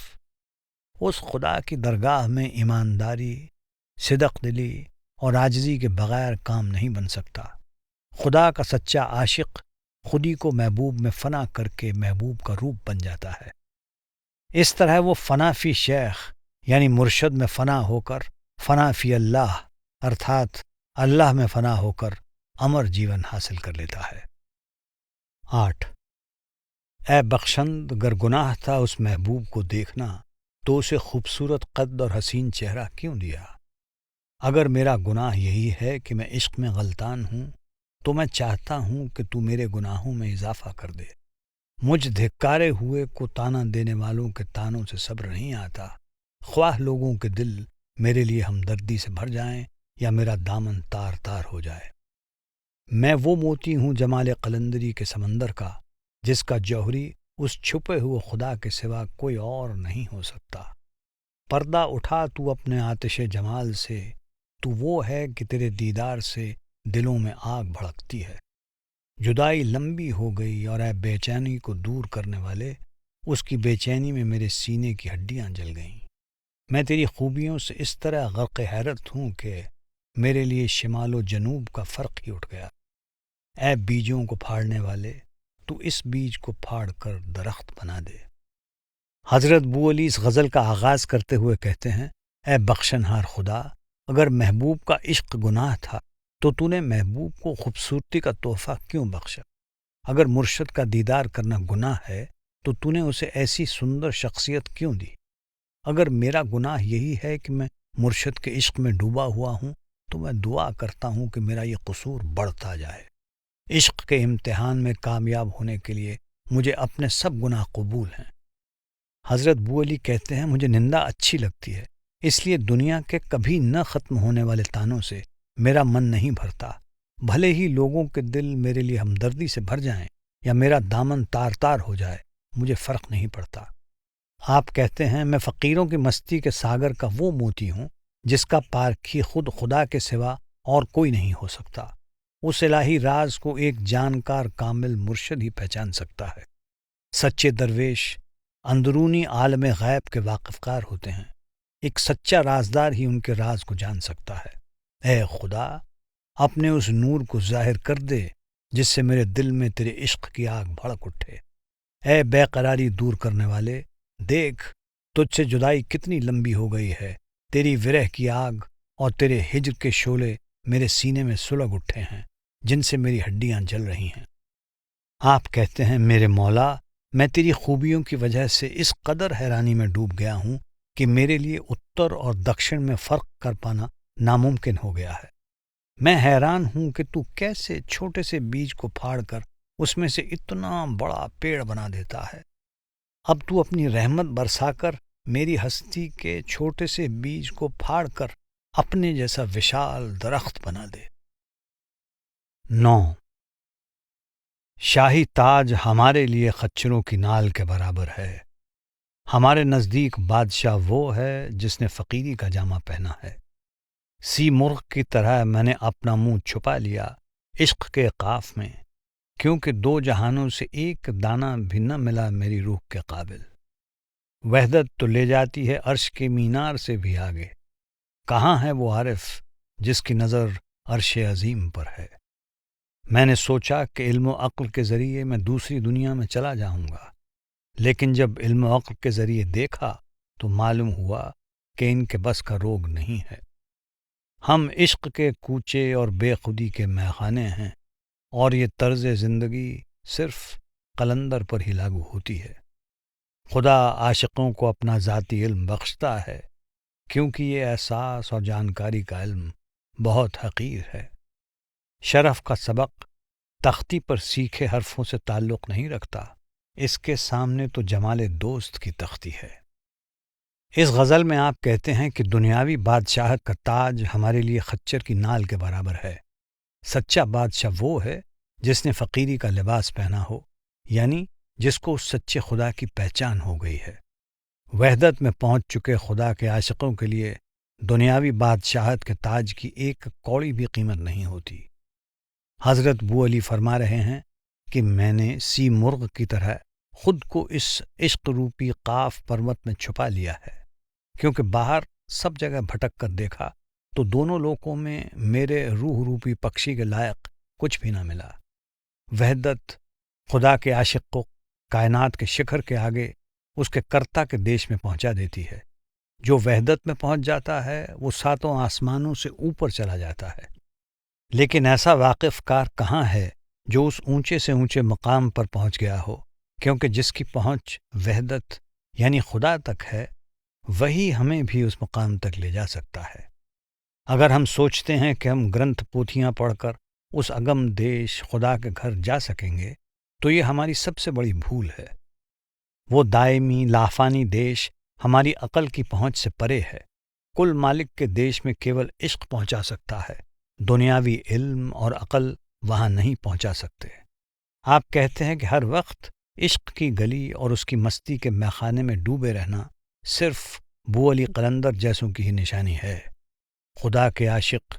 Speaker 1: اس خدا کی درگاہ میں ایمانداری، صدق دلی اور عاجزی کے بغیر کام نہیں بن سکتا۔ خدا کا سچا عاشق خودی کو محبوب میں فنا کر کے محبوب کا روپ بن جاتا ہے۔ اس طرح وہ فنا فی شیخ یعنی مرشد میں فنا ہو کر فنا فی اللہ ارتھات اللہ میں فنا ہو کر امر جیون حاصل کر لیتا ہے۔ 8 اے بخشند، گر گناہ تھا اس محبوب کو دیکھنا تو اسے خوبصورت قد اور حسین چہرہ کیوں دیا؟ اگر میرا گناہ یہی ہے کہ میں عشق میں غلطان ہوں تو میں چاہتا ہوں کہ تو میرے گناہوں میں اضافہ کر دے۔ مجھ دھکارے ہوئے کو تانا دینے والوں کے تانوں سے صبر نہیں آتا، خواہ لوگوں کے دل میرے لیے ہمدردی سے بھر جائیں یا میرا دامن تار تار ہو جائے۔ میں وہ موتی ہوں جمال قلندری کے سمندر کا جس کا جوہری اس چھپے ہوئے خدا کے سوا کوئی اور نہیں ہو سکتا۔ پردہ اٹھا تو اپنے آتش جمال سے، تو وہ ہے کہ تیرے دیدار سے دلوں میں آگ بھڑکتی ہے۔ جدائی لمبی ہو گئی اور اے بے چینی کو دور کرنے والے، اس کی بے چینی میں میرے سینے کی ہڈیاں جل گئیں۔ میں تیری خوبیوں سے اس طرح غرق حیرت ہوں کہ میرے لیے شمال و جنوب کا فرق ہی اٹھ گیا۔ اے بیجوں کو پھاڑنے والے، تو اس بیج کو پھاڑ کر درخت بنا دے۔ حضرت بو علی اس غزل کا آغاز کرتے ہوئے کہتے ہیں، اے بخشنہار خدا، اگر محبوب کا عشق گناہ تھا تو نے محبوب کو خوبصورتی کا تحفہ کیوں بخشا؟ اگر مرشد کا دیدار کرنا گناہ ہے تو نے اسے ایسی سندر شخصیت کیوں دی؟ اگر میرا گناہ یہی ہے کہ میں مرشد کے عشق میں ڈوبا ہوا ہوں تو میں دعا کرتا ہوں کہ میرا یہ قصور بڑھتا جائے۔ عشق کے امتحان میں کامیاب ہونے کے لیے مجھے اپنے سب گناہ قبول ہیں۔ حضرت بو علی کہتے ہیں، مجھے نندا اچھی لگتی ہے، اس لیے دنیا کے کبھی نہ ختم ہونے والے تانوں سے میرا من نہیں بھرتا، بھلے ہی لوگوں کے دل میرے لیے ہمدردی سے بھر جائیں یا میرا دامن تار تار ہو جائے، مجھے فرق نہیں پڑتا۔ آپ کہتے ہیں، میں فقیروں کی مستی کے ساگر کا وہ موتی ہوں جس کا پارکھی خود خدا کے سوا اور کوئی نہیں ہو سکتا۔ اس الہی راز کو ایک جانکار کامل مرشد ہی پہچان سکتا ہے۔ سچے درویش اندرونی عالم غیب کے واقف کار ہوتے ہیں، ایک سچا رازدار ہی ان کے راز کو جان سکتا ہے۔ اے خدا، اپنے اس نور کو ظاہر کر دے جس سے میرے دل میں تیرے عشق کی آگ بھڑک اٹھے۔ اے بے قراری دور کرنے والے، دیکھ تجھ سے جدائی کتنی لمبی ہو گئی ہے، تیری ورح کی آگ اور تیرے ہجر کے شعلے میرے سینے میں سلگ اٹھے ہیں جن سے میری ہڈیاں جل رہی ہیں۔ آپ کہتے ہیں، میرے مولا، میں تیری خوبیوں کی وجہ سے اس قدر حیرانی میں ڈوب گیا ہوں کہ میرے لیے اتر اور دکشن میں فرق کر پانا ناممکن ہو گیا ہے۔ میں حیران ہوں کہ تو کیسے چھوٹے سے بیج کو پھاڑ کر اس میں سے اتنا بڑا پیڑ بنا دیتا ہے۔ اب تو اپنی رحمت برسا کر میری ہستی کے چھوٹے سے بیج کو پھاڑ کر اپنے جیسا وشال درخت بنا دے۔ 9 شاہی تاج ہمارے لیے خچروں کی نال کے برابر ہے۔ ہمارے نزدیک بادشاہ وہ ہے جس نے فقیری کا جامہ پہنا ہے۔ سی مرغ کی طرح میں نے اپنا منہ چھپا لیا عشق کے قاف میں، کیونکہ دو جہانوں سے ایک دانہ بھی نہ ملا میری روح کے قابل۔ وحدت تو لے جاتی ہے عرش کے مینار سے بھی آگے، کہاں ہے وہ عارف جس کی نظر عرش عظیم پر ہے؟ میں نے سوچا کہ علم و عقل کے ذریعے میں دوسری دنیا میں چلا جاؤں گا، لیکن جب علم و عقل کے ذریعے دیکھا تو معلوم ہوا کہ ان کے بس کا روگ نہیں ہے۔ ہم عشق کے کوچے اور بے خودی کے میخانے ہیں، اور یہ طرز زندگی صرف قلندر پر ہی لاگو ہوتی ہے۔ خدا عاشقوں کو اپنا ذاتی علم بخشتا ہے، کیونکہ یہ احساس اور جانکاری کا علم بہت حقیر ہے۔ شرف کا سبق تختی پر سیکھے حرفوں سے تعلق نہیں رکھتا، اس کے سامنے تو جمال دوست کی تختی ہے۔ اس غزل میں آپ کہتے ہیں کہ دنیاوی بادشاہت کا تاج ہمارے لیے خچر کی نال کے برابر ہے۔ سچا بادشاہ وہ ہے جس نے فقیری کا لباس پہنا ہو، یعنی جس کو اس سچے خدا کی پہچان ہو گئی ہے۔ وحدت میں پہنچ چکے خدا کے عاشقوں کے لیے دنیاوی بادشاہت کے تاج کی ایک کوڑی بھی قیمت نہیں ہوتی۔ حضرت بو علی فرما رہے ہیں کہ میں نے سی مرغ کی طرح خود کو اس عشق روپی قاف پروت میں چھپا لیا ہے، کیونکہ باہر سب جگہ بھٹک کر دیکھا تو دونوں لوکوں میں میرے روح روپی پکشی کے لائق کچھ بھی نہ ملا۔ وحدت خدا کے عاشق کو کائنات کے شکھر کے آگے اس کے کرتا کے دیش میں پہنچا دیتی ہے۔ جو وحدت میں پہنچ جاتا ہے وہ ساتوں آسمانوں سے اوپر چلا جاتا ہے۔ لیکن ایسا واقف کار کہاں ہے جو اس اونچے سے اونچے مقام پر پہنچ گیا ہو، کیونکہ جس کی پہنچ وحدت یعنی خدا تک ہے، وہی ہمیں بھی اس مقام تک لے جا سکتا ہے۔ اگر ہم سوچتے ہیں کہ ہم گرنتھ پوتھیاں پڑھ کر اس اگم دیش خدا کے گھر جا سکیں گے تو یہ ہماری سب سے بڑی بھول ہے۔ وہ دائمی لافانی دیش ہماری عقل کی پہنچ سے پرے ہے۔ کل مالک کے دیش میں کیول عشق پہنچا سکتا ہے، دنیاوی علم اور عقل وہاں نہیں پہنچا سکتے۔ آپ کہتے ہیں کہ ہر وقت عشق کی گلی اور اس کی مستی کے میخانے میں ڈوبے رہنا صرف بو علی قلندر جیسوں کی ہی نشانی ہے۔ خدا کے عاشق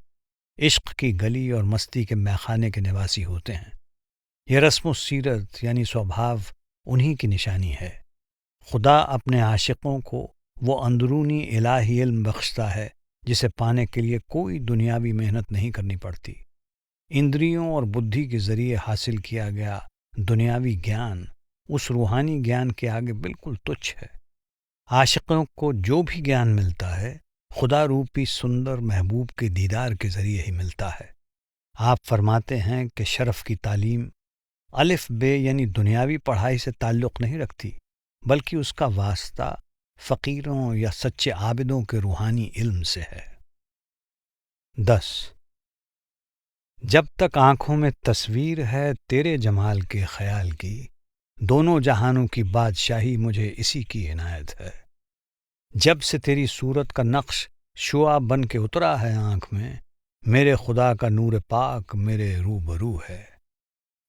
Speaker 1: عشق کی گلی اور مستی کے میخانے کے نواسی ہوتے ہیں۔ یہ رسم و سیرت یعنی سوبھاو انہی کی نشانی ہے۔ خدا اپنے عاشقوں کو وہ اندرونی الہی علم بخشتا ہے جسے پانے کے لیے کوئی دنیاوی محنت نہیں کرنی پڑتی۔ اندریوں اور بدھی کے ذریعے حاصل کیا گیا دنیاوی گیان اس روحانی گیان کے آگے بالکل تچھ ہے۔ عاشقوں کو جو بھی گیان ملتا ہے خدا روپی سندر محبوب کے دیدار کے ذریعے ہی ملتا ہے۔ آپ فرماتے ہیں کہ شرف کی تعلیم الف بے یعنی دنیاوی پڑھائی سے تعلق نہیں رکھتی، بلکہ اس کا واسطہ فقیروں یا سچے عابدوں کے روحانی علم سے ہے۔ 10 جب تک آنکھوں میں تصویر ہے تیرے جمال کے خیال کی، دونوں جہانوں کی بادشاہی مجھے اسی کی عنایت ہے۔ جب سے تیری صورت کا نقش شعاع بن کے اترا ہے آنکھ میں، میرے خدا کا نور پاک میرے روبرو ہے۔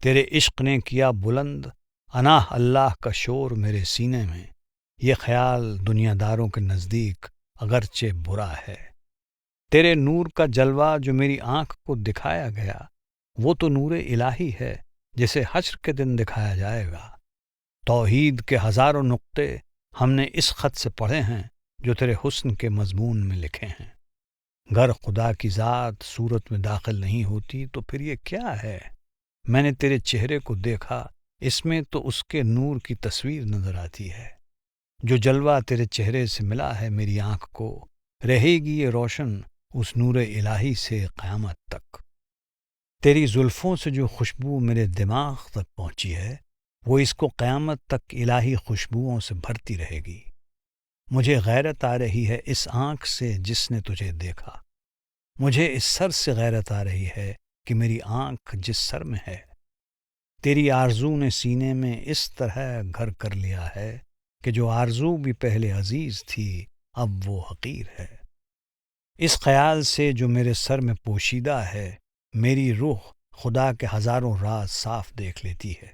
Speaker 1: تیرے عشق نے کیا بلند اناہ اللہ کا شور میرے سینے میں، یہ خیال دنیا داروں کے نزدیک اگرچہ برا ہے۔ تیرے نور کا جلوہ جو میری آنکھ کو دکھایا گیا، وہ تو نور الہی ہے جسے حشر کے دن دکھایا جائے گا۔ توحید کے ہزاروں نقطے ہم نے اس خط سے پڑھے ہیں جو تیرے حسن کے مضمون میں لکھے ہیں۔ گر خدا کی ذات صورت میں داخل نہیں ہوتی تو پھر یہ کیا ہے؟ میں نے تیرے چہرے کو دیکھا، اس میں تو اس کے نور کی تصویر نظر آتی ہے۔ جو جلوہ تیرے چہرے سے ملا ہے میری آنکھ کو، رہے گی یہ روشن اس نور الہی سے قیامت تک۔ تیری زلفوں سے جو خوشبو میرے دماغ تک پہنچی ہے، وہ اس کو قیامت تک الہی خوشبوؤں سے بھرتی رہے گی۔ مجھے غیرت آ رہی ہے اس آنکھ سے جس نے تجھے دیکھا، مجھے اس سر سے غیرت آ رہی ہے کہ میری آنکھ جس سر میں ہے۔ تیری آرزو نے سینے میں اس طرح گھر کر لیا ہے کہ جو آرزو بھی پہلے عزیز تھی اب وہ حقیر ہے۔ اس خیال سے جو میرے سر میں پوشیدہ ہے، میری روح خدا کے ہزاروں راز صاف دیکھ لیتی ہے۔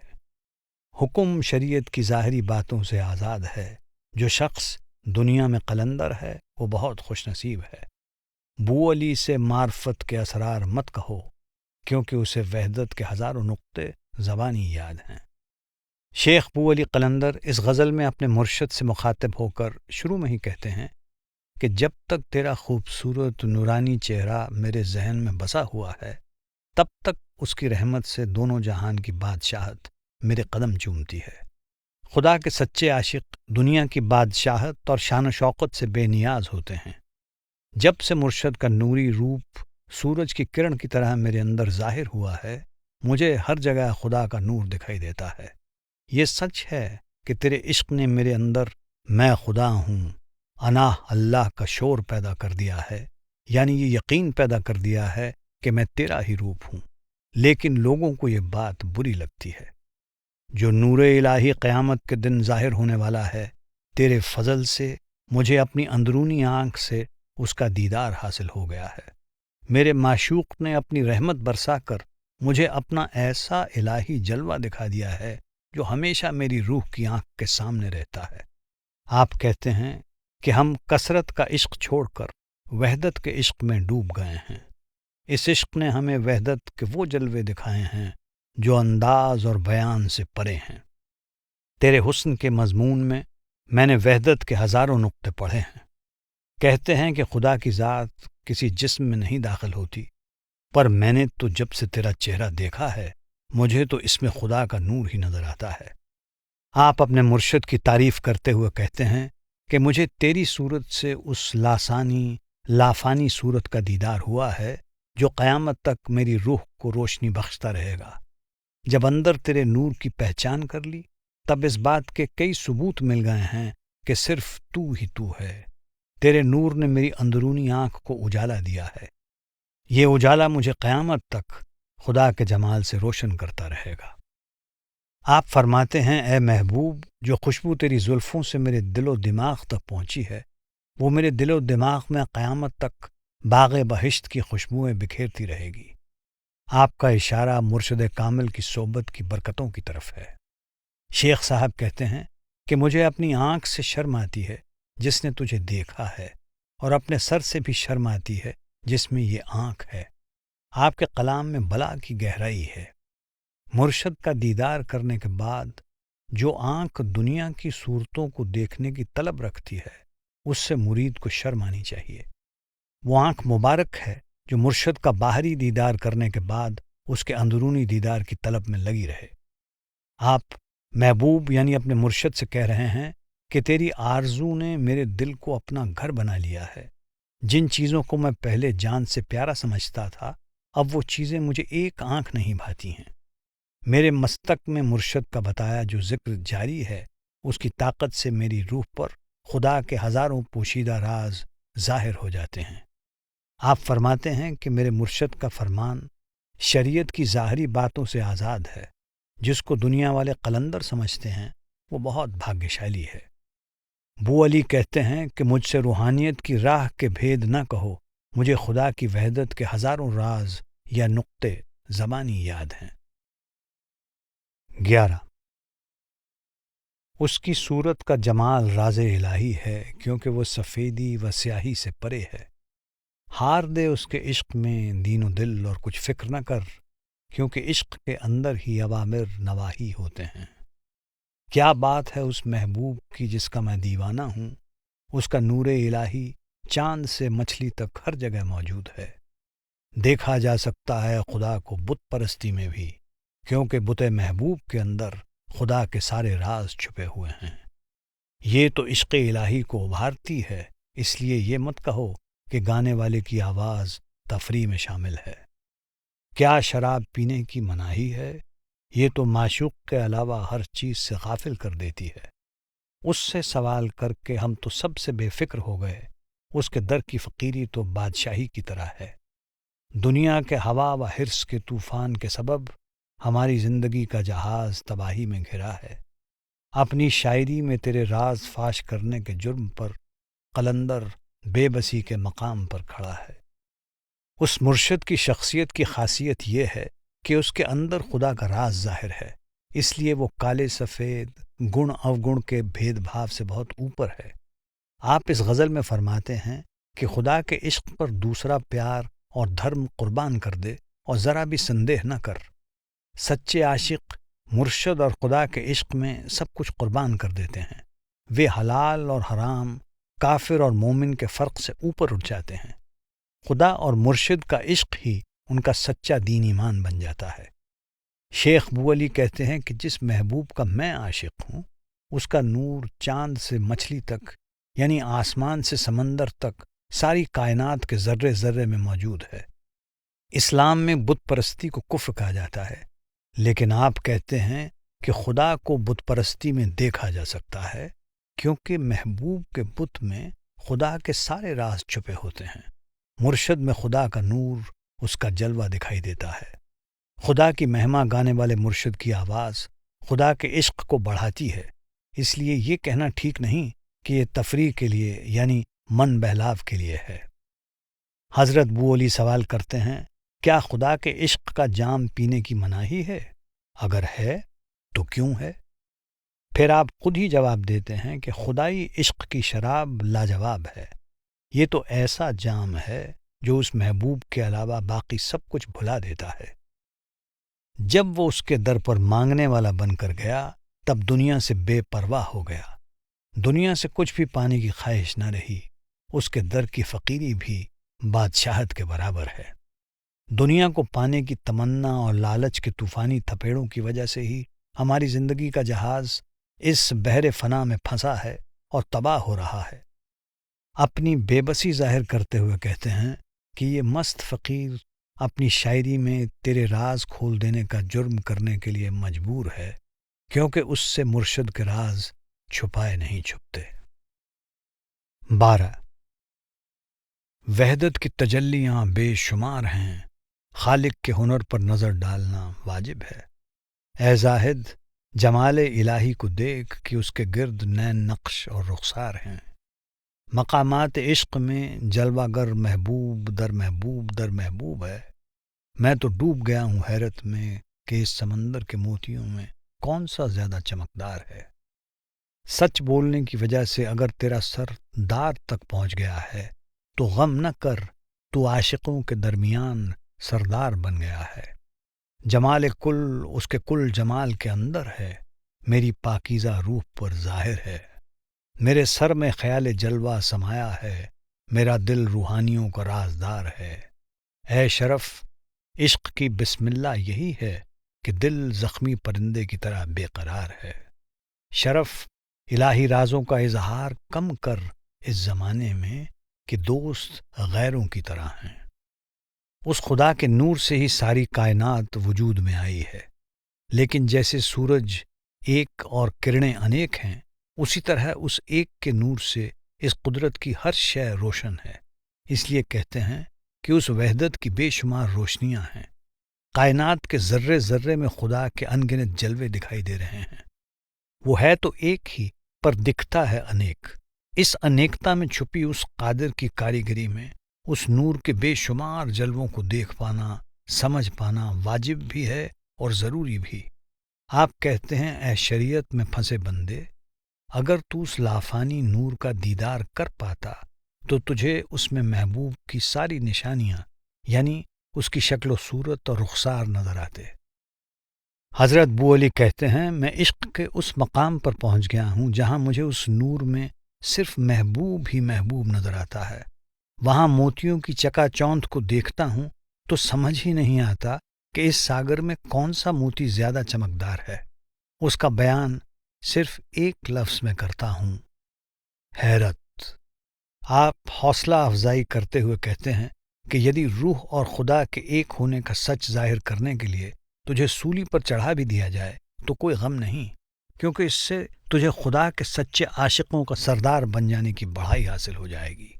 Speaker 1: حکم شریعت کی ظاہری باتوں سے آزاد ہے۔ جو شخص دنیا میں قلندر ہے وہ بہت خوش نصیب ہے۔ بو علی سے معرفت کے اسرار مت کہو، کیونکہ اسے وحدت کے ہزاروں نقطے زبانی یاد ہیں۔ شیخ بو علی قلندر اس غزل میں اپنے مرشد سے مخاطب ہو کر شروع میں ہی کہتے ہیں کہ جب تک تیرا خوبصورت نورانی چہرہ میرے ذہن میں بسا ہوا ہے، تب تک اس کی رحمت سے دونوں جہان کی بادشاہت میرے قدم چومتی ہے۔ خدا کے سچے عاشق دنیا کی بادشاہت اور شان و شوقت سے بے نیاز ہوتے ہیں۔ جب سے مرشد کا نوری روپ سورج کی کرن کی طرح میرے اندر ظاہر ہوا ہے، مجھے ہر جگہ خدا کا نور دکھائی دیتا ہے۔ یہ سچ ہے کہ تیرے عشق نے میرے اندر میں خدا ہوں اناہ اللہ کا شور پیدا کر دیا ہے، یعنی یہ یقین پیدا کر دیا ہے کہ میں تیرا ہی روپ ہوں۔ لیکن لوگوں کو یہ بات بری لگتی ہے۔ جو نور الہی قیامت کے دن ظاہر ہونے والا ہے، تیرے فضل سے مجھے اپنی اندرونی آنکھ سے اس کا دیدار حاصل ہو گیا ہے۔ میرے معشوق نے اپنی رحمت برسا کر مجھے اپنا ایسا الہی جلوہ دکھا دیا ہے جو ہمیشہ میری روح کی آنکھ کے سامنے رہتا ہے۔ آپ کہتے ہیں کہ ہم کثرت کا عشق چھوڑ کر وحدت کے عشق میں ڈوب گئے ہیں۔ اس عشق نے ہمیں وحدت کے وہ جلوے دکھائے ہیں جو انداز اور بیان سے پرے ہیں۔ تیرے حسن کے مضمون میں نے وحدت کے ہزاروں نقطے پڑھے ہیں۔ کہتے ہیں کہ خدا کی ذات کسی جسم میں نہیں داخل ہوتی، پر میں نے تو جب سے تیرا چہرہ دیکھا ہے، مجھے تو اس میں خدا کا نور ہی نظر آتا ہے۔ آپ اپنے مرشد کی تعریف کرتے ہوئے کہتے ہیں کہ مجھے تیری صورت سے اس لاسانی لافانی صورت کا دیدار ہوا ہے جو قیامت تک میری روح کو روشنی بخشتا رہے گا۔ جب اندر تیرے نور کی پہچان کر لی، تب اس بات کے کئی ثبوت مل گئے ہیں کہ صرف تو ہی تو ہے۔ تیرے نور نے میری اندرونی آنکھ کو اجالا دیا ہے۔ یہ اجالا مجھے قیامت تک خدا کے جمال سے روشن کرتا رہے گا۔ آپ فرماتے ہیں اے محبوب، جو خوشبو تیری زلفوں سے میرے دل و دماغ تک پہنچی ہے، وہ میرے دل و دماغ میں قیامت تک باغ بہشت کی خوشبوئیں بکھیرتی رہے گی۔ آپ کا اشارہ مرشد کامل کی صحبت کی برکتوں کی طرف ہے۔ شیخ صاحب کہتے ہیں کہ مجھے اپنی آنکھ سے شرم آتی ہے جس نے تجھے دیکھا ہے، اور اپنے سر سے بھی شرم آتی ہے جس میں یہ آنکھ ہے۔ آپ کے کلام میں بلا کی گہرائی ہے۔ مرشد کا دیدار کرنے کے بعد جو آنکھ دنیا کی صورتوں کو دیکھنے کی طلب رکھتی ہے، اس سے مرید کو شرم آنی چاہیے۔ وہ آنکھ مبارک ہے جو مرشد کا باہری دیدار کرنے کے بعد اس کے اندرونی دیدار کی طلب میں لگی رہے۔ آپ محبوب یعنی اپنے مرشد سے کہہ رہے ہیں کہ تیری آرزو نے میرے دل کو اپنا گھر بنا لیا ہے۔ جن چیزوں کو میں پہلے جان سے پیارا سمجھتا تھا، اب وہ چیزیں مجھے ایک آنکھ نہیں بھاتی ہیں۔ میرے مستق میں مرشد کا بتایا جو ذکر جاری ہے، اس کی طاقت سے میری روح پر خدا کے ہزاروں پوشیدہ راز ظاہر ہو جاتے ہیں۔ آپ فرماتے ہیں کہ میرے مرشد کا فرمان شریعت کی ظاہری باتوں سے آزاد ہے۔ جس کو دنیا والے قلندر سمجھتے ہیں وہ بہت بھاگیشالی ہے۔ بو علی کہتے ہیں کہ مجھ سے روحانیت کی راہ کے بھید نہ کہو، مجھے خدا کی وحدت کے ہزاروں راز یا نقطے زبانی یاد ہیں۔ 11 اس کی صورت کا جمال راز الہی ہے، کیونکہ وہ سفیدی و سیاہی سے پرے ہے۔ ہار دے اس کے عشق میں دین و دل اور کچھ فکر نہ کر، کیونکہ عشق کے اندر ہی اوامر نواہی ہوتے ہیں۔ کیا بات ہے اس محبوب کی جس کا میں دیوانہ ہوں، اس کا نور الہی چاند سے مچھلی تک ہر جگہ موجود ہے۔ دیکھا جا سکتا ہے خدا کو بت پرستی میں بھی، کیونکہ بت محبوب کے اندر خدا کے سارے راز چھپے ہوئے ہیں۔ یہ تو عشق الہی کو ابھارتی ہے، اس لیے یہ مت کہو کہ گانے والے کی آواز تفریح میں شامل ہے۔ کیا شراب پینے کی مناہی ہے؟ یہ تو معشوق کے علاوہ ہر چیز سے غافل کر دیتی ہے۔ اس سے سوال کر کے ہم تو سب سے بے فکر ہو گئے، اس کے در کی فقیری تو بادشاہی کی طرح ہے۔ دنیا کے ہوا و حرص کے طوفان کے سبب ہماری زندگی کا جہاز تباہی میں گھرا ہے۔ اپنی شاعری میں تیرے راز فاش کرنے کے جرم پر قلندر بے بسی کے مقام پر کھڑا ہے۔ اس مرشد کی شخصیت کی خاصیت یہ ہے کہ اس کے اندر خدا کا راز ظاہر ہے، اس لیے وہ کالے سفید گن اوگن کے بھید بھاو سے بہت اوپر ہے۔ آپ اس غزل میں فرماتے ہیں کہ خدا کے عشق پر دوسرا پیار اور دھرم قربان کر دے اور ذرا بھی سندیہ نہ کر۔ سچے عاشق مرشد اور خدا کے عشق میں سب کچھ قربان کر دیتے ہیں۔ وہ حلال اور حرام، کافر اور مومن کے فرق سے اوپر اٹھ جاتے ہیں۔ خدا اور مرشد کا عشق ہی ان کا سچا دین ایمان بن جاتا ہے۔ شیخ بو علی کہتے ہیں کہ جس محبوب کا میں عاشق ہوں، اس کا نور چاند سے مچھلی تک یعنی آسمان سے سمندر تک ساری کائنات کے ذرے ذرے میں موجود ہے۔ اسلام میں بت پرستی کو کفر کہا جاتا ہے، لیکن آپ کہتے ہیں کہ خدا کو بت پرستی میں دیکھا جا سکتا ہے، کیونکہ محبوب کے بت میں خدا کے سارے راز چھپے ہوتے ہیں۔ مرشد میں خدا کا نور، اس کا جلوہ دکھائی دیتا ہے۔ خدا کی مہما گانے والے مرشد کی آواز خدا کے عشق کو بڑھاتی ہے، اس لیے یہ کہنا ٹھیک نہیں کہ یہ تفریح کے لیے یعنی من بہلاو کے لیے ہے۔ حضرت بو علی سوال کرتے ہیں، کیا خدا کے عشق کا جام پینے کی مناہی ہے؟ اگر ہے تو کیوں ہے؟ پھر آپ خود ہی جواب دیتے ہیں کہ خدائی عشق کی شراب لاجواب ہے۔ یہ تو ایسا جام ہے جو اس محبوب کے علاوہ باقی سب کچھ بھلا دیتا ہے۔ جب وہ اس کے در پر مانگنے والا بن کر گیا، تب دنیا سے بے پرواہ ہو گیا۔ دنیا سے کچھ بھی پانے کی خواہش نہ رہی۔ اس کے در کی فقیری بھی بادشاہت کے برابر ہے۔ دنیا کو پانے کی تمنا اور لالچ کے طوفانی تھپیڑوں کی وجہ سے ہی ہماری زندگی کا جہاز اس بحر فنا میں پھنسا ہے اور تباہ ہو رہا ہے۔ اپنی بے بسی ظاہر کرتے ہوئے کہتے ہیں کہ یہ مست فقیر اپنی شاعری میں تیرے راز کھول دینے کا جرم کرنے کے لیے مجبور ہے، کیونکہ اس سے مرشد کے راز چھپائے نہیں چھپتے۔ 12 وحدت کی تجلیاں بے شمار ہیں، خالق کے ہنر پر نظر ڈالنا واجب ہے۔ اے زاہد، جمال الہی کو دیکھ کہ اس کے گرد نین نقش اور رخسار ہیں۔ مقامات عشق میں جلوہ گر محبوب در محبوب در محبوب ہے۔ میں تو ڈوب گیا ہوں حیرت میں کہ اس سمندر کے موتیوں میں کون سا زیادہ چمکدار ہے۔ سچ بولنے کی وجہ سے اگر تیرا سر دار تک پہنچ گیا ہے تو غم نہ کر، تو عاشقوں کے درمیان سردار بن گیا ہے۔ جمال کل اس کے کل جمال کے اندر ہے، میری پاکیزہ روح پر ظاہر ہے۔ میرے سر میں خیال جلوہ سمایا ہے، میرا دل روحانیوں کا رازدار ہے۔ اے شرف، عشق کی بسم اللہ یہی ہے کہ دل زخمی پرندے کی طرح بے قرار ہے۔ شرف الہی رازوں کا اظہار کم کر اس زمانے میں کہ دوست غیروں کی طرح ہیں۔ اس خدا کے نور سے ہی ساری کائنات وجود میں آئی ہے، لیکن جیسے سورج ایک اور کرنیں انیک ہیں، اسی طرح اس ایک کے نور سے اس قدرت کی ہر شے روشن ہے۔ اس لیے کہتے ہیں کہ اس وحدت کی بے شمار روشنیاں ہیں۔ کائنات کے ذرے ذرے میں خدا کے ان گنت جلوے دکھائی دے رہے ہیں۔ وہ ہے تو ایک ہی پر دکھتا ہے انیک۔ اس انیکتا میں چھپی اس قادر کی کاریگری میں اس نور کے بے شمار جلووں کو دیکھ پانا، سمجھ پانا واجب بھی ہے اور ضروری بھی۔ آپ کہتے ہیں اے شریعت میں پھنسے بندے، اگر تو اس لافانی نور کا دیدار کر پاتا تو تجھے اس میں محبوب کی ساری نشانیاں یعنی اس کی شکل و صورت اور رخسار نظر آتے۔ حضرت بو علی کہتے ہیں میں عشق کے اس مقام پر پہنچ گیا ہوں جہاں مجھے اس نور میں صرف محبوب ہی محبوب نظر آتا ہے۔ وہاں موتیوں کی چکا چوندھ کو دیکھتا ہوں تو سمجھ ہی نہیں آتا کہ اس ساگر میں کون سا موتی زیادہ چمکدار ہے۔ اس کا بیان صرف ایک لفظ میں کرتا ہوں، حیرت۔ آپ حوصلہ افزائی کرتے ہوئے کہتے ہیں کہ یدی روح اور خدا کے ایک ہونے کا سچ ظاہر کرنے کے لیے تجھے سولی پر چڑھا بھی دیا جائے تو کوئی غم نہیں، کیونکہ اس سے تجھے خدا کے سچے عاشقوں کا سردار بن جانے کی بڑائی حاصل ہو جائے گی۔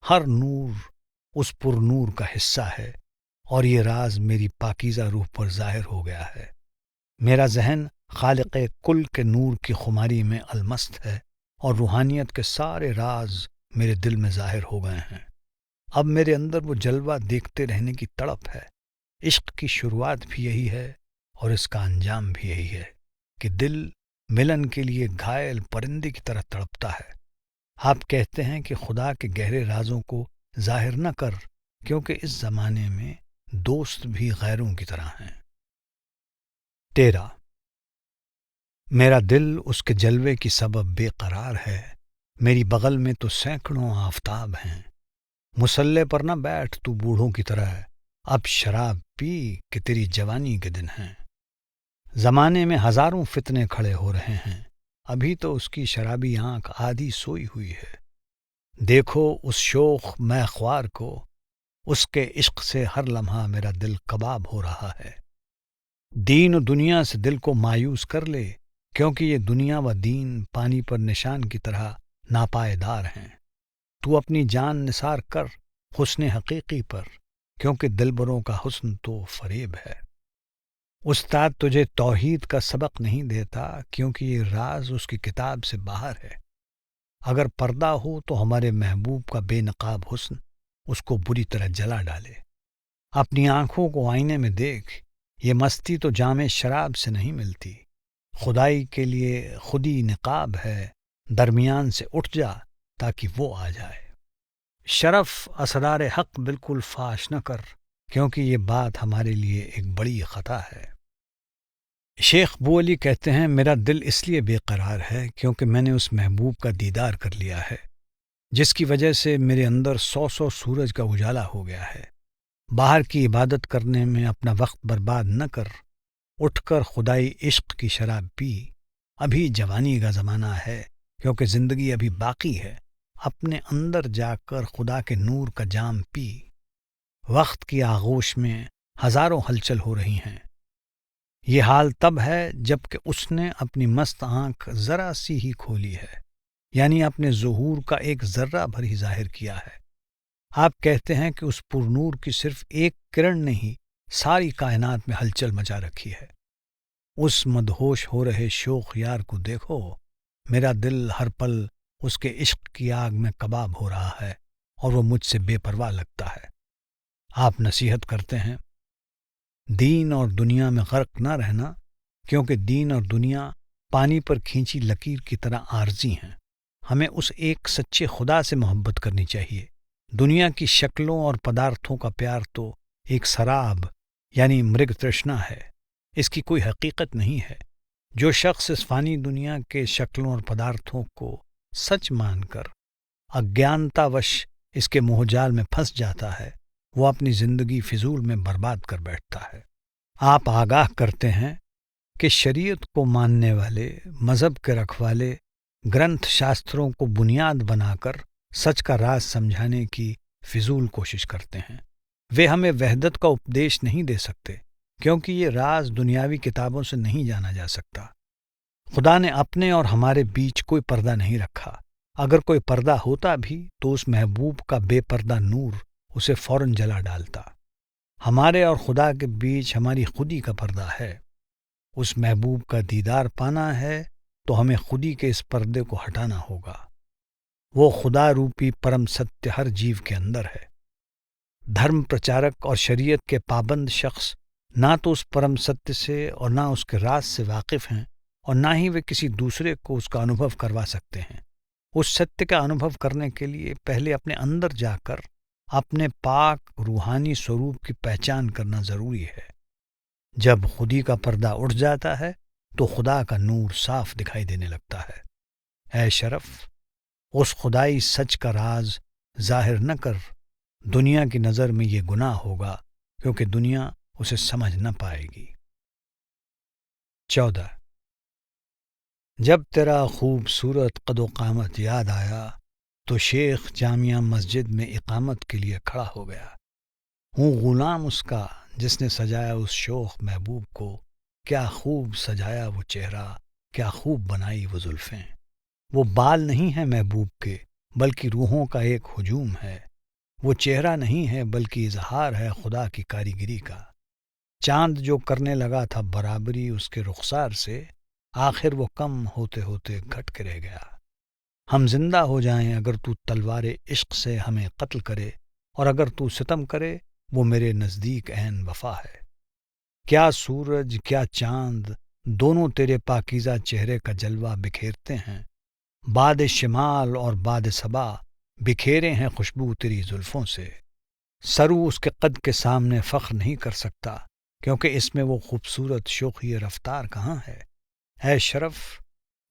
Speaker 1: ہر نور اس پر نور کا حصہ ہے اور یہ راز میری پاکیزہ روح پر ظاہر ہو گیا ہے۔ میرا ذہن خالق کل کے نور کی خماری میں المست ہے اور روحانیت کے سارے راز میرے دل میں ظاہر ہو گئے ہیں۔ اب میرے اندر وہ جلوہ دیکھتے رہنے کی تڑپ ہے۔ عشق کی شروعات بھی یہی ہے اور اس کا انجام بھی یہی ہے کہ دل ملن کے لیے گھائل پرندے کی طرح تڑپتا ہے۔ آپ کہتے ہیں کہ خدا کے گہرے رازوں کو ظاہر نہ کر، کیونکہ اس زمانے میں دوست بھی غیروں کی طرح ہیں۔ 13 میرا دل اس کے جلوے کی سبب بے قرار ہے، میری بغل میں تو سینکڑوں آفتاب ہیں۔ مسلح پر نہ بیٹھ تو بوڑھوں کی طرح، اب شراب پی کہ تیری جوانی کے دن ہیں۔ زمانے میں ہزاروں فتنے کھڑے ہو رہے ہیں، ابھی تو اس کی شرابی آنکھ آدھی سوئی ہوئی ہے۔ دیکھو اس شوخ میں خوار کو، اس کے عشق سے ہر لمحہ میرا دل کباب ہو رہا ہے۔ دین و دنیا سے دل کو مایوس کر لے، کیونکہ یہ دنیا و دین پانی پر نشان کی طرح ناپائیدار ہیں۔ تو اپنی جان نثار کر حسن حقیقی پر، کیونکہ دلبروں کا حسن تو فریب ہے۔ استاد تجھے توحید کا سبق نہیں دیتا، کیونکہ یہ راز اس کی کتاب سے باہر ہے۔ اگر پردہ ہو تو ہمارے محبوب کا بے نقاب حسن اس کو بری طرح جلا ڈالے۔ اپنی آنکھوں کو آئینے میں دیکھ، یہ مستی تو جام شراب سے نہیں ملتی۔ خدائی کے لیے خودی نقاب ہے، درمیان سے اٹھ جا تاکہ وہ آ جائے۔ شرف اسرار حق بالکل فاش نہ کر، کیونکہ یہ بات ہمارے لیے ایک بڑی خطا ہے۔ شیخ بو علی کہتے ہیں میرا دل اس لیے بے قرار ہے کیونکہ میں نے اس محبوب کا دیدار کر لیا ہے، جس کی وجہ سے میرے اندر 100 سورج کا اجالا ہو گیا ہے۔ باہر کی عبادت کرنے میں اپنا وقت برباد نہ کر، اٹھ کر خدائی عشق کی شراب پی۔ ابھی جوانی کا زمانہ ہے، کیونکہ زندگی ابھی باقی ہے۔ اپنے اندر جا کر خدا کے نور کا جام پی۔ وقت کی آغوش میں ہزاروں ہلچل ہو رہی ہیں۔ یہ حال تب ہے جب کہ اس نے اپنی مست آنکھ ذرا سی ہی کھولی ہے، یعنی اپنے ظہور کا ایک ذرہ بھر ہی ظاہر کیا ہے۔ آپ کہتے ہیں کہ اس پر نور کی صرف ایک کرن نے ہی ساری کائنات میں ہلچل مچا رکھی ہے۔ اس مدہوش ہو رہے شوخ یار کو دیکھو، میرا دل ہر پل اس کے عشق کی آگ میں کباب ہو رہا ہے اور وہ مجھ سے بے پرواہ لگتا ہے۔ آپ نصیحت کرتے ہیں دین اور دنیا میں غرق نہ رہنا، کیونکہ دین اور دنیا پانی پر کھینچی لکیر کی طرح عارضی ہیں۔ ہمیں اس ایک سچے خدا سے محبت کرنی چاہیے۔ دنیا کی شکلوں اور پدارتھوں کا پیار تو ایک سراب یعنی مرگ ترشنا ہے، اس کی کوئی حقیقت نہیں ہے۔ جو شخص اس فانی دنیا کے شکلوں اور پدارتھوں کو سچ مان کر اگیانتا وش اس کے موہ جال میں پھنس جاتا ہے، وہ اپنی زندگی فضول میں برباد کر بیٹھتا ہے۔ آپ آگاہ کرتے ہیں کہ شریعت کو ماننے والے، مذہب کے رکھوالے، گرنتھ شاستروں کو بنیاد بنا کر سچ کا راز سمجھانے کی فضول کوشش کرتے ہیں۔ وہ ہمیں وحدت کا اپدیش نہیں دے سکتے، کیونکہ یہ راز دنیاوی کتابوں سے نہیں جانا جا سکتا۔ خدا نے اپنے اور ہمارے بیچ کوئی پردہ نہیں رکھا۔ اگر کوئی پردہ ہوتا بھی تو اس محبوب کا بے پردہ نور اسے فوراً جلا ڈالتا۔ ہمارے اور خدا کے بیچ ہماری خودی کا پردہ ہے۔ اس محبوب کا دیدار پانا ہے تو ہمیں خودی کے اس پردے کو ہٹانا ہوگا۔ وہ خدا روپی پرم ستیہ ہر جیو کے اندر ہے۔ دھرم پرچارک اور شریعت کے پابند شخص نہ تو اس پرم ستیہ سے اور نہ اس کے راز سے واقف ہیں، اور نہ ہی وہ کسی دوسرے کو اس کا انوبھو کروا سکتے ہیں۔ اس ستیہ کا انوبھو کرنے کے لیے پہلے اپنے اندر جا کر اپنے پاک روحانی سوروپ کی پہچان کرنا ضروری ہے۔ جب خودی کا پردہ اٹھ جاتا ہے تو خدا کا نور صاف دکھائی دینے لگتا ہے۔ اے شرف، اس خدائی سچ کا راز ظاہر نہ کر، دنیا کی نظر میں یہ گناہ ہوگا، کیونکہ دنیا اسے سمجھ نہ پائے گی۔ 14۔ جب تیرا خوبصورت قد و قامت یاد آیا تو شیخ جامعہ مسجد میں اقامت کے لیے کھڑا ہو گیا۔ ہوں غلام اس کا جس نے سجایا اس شوخ محبوب کو، کیا خوب سجایا وہ چہرہ، کیا خوب بنائی وہ زلفیں۔ وہ بال نہیں ہیں محبوب کے، بلکہ روحوں کا ایک ہجوم ہے۔ وہ چہرہ نہیں ہے بلکہ اظہار ہے خدا کی کاریگری کا۔ چاند جو کرنے لگا تھا برابری اس کے رخسار سے، آخر وہ کم ہوتے ہوتے گھٹ کے رہ گیا۔ ہم زندہ ہو جائیں اگر تو تلوار عشق سے ہمیں قتل کرے، اور اگر تو ستم کرے وہ میرے نزدیک عین وفا ہے۔ کیا سورج کیا چاند دونوں تیرے پاکیزہ چہرے کا جلوہ بکھیرتے ہیں۔ باد شمال اور باد صبا بکھیرے ہیں خوشبو تیری زلفوں سے۔ سرو اس کے قد کے سامنے فخر نہیں کر سکتا، کیونکہ اس میں وہ خوبصورت شوخی رفتار کہاں ہے۔ اے شرف،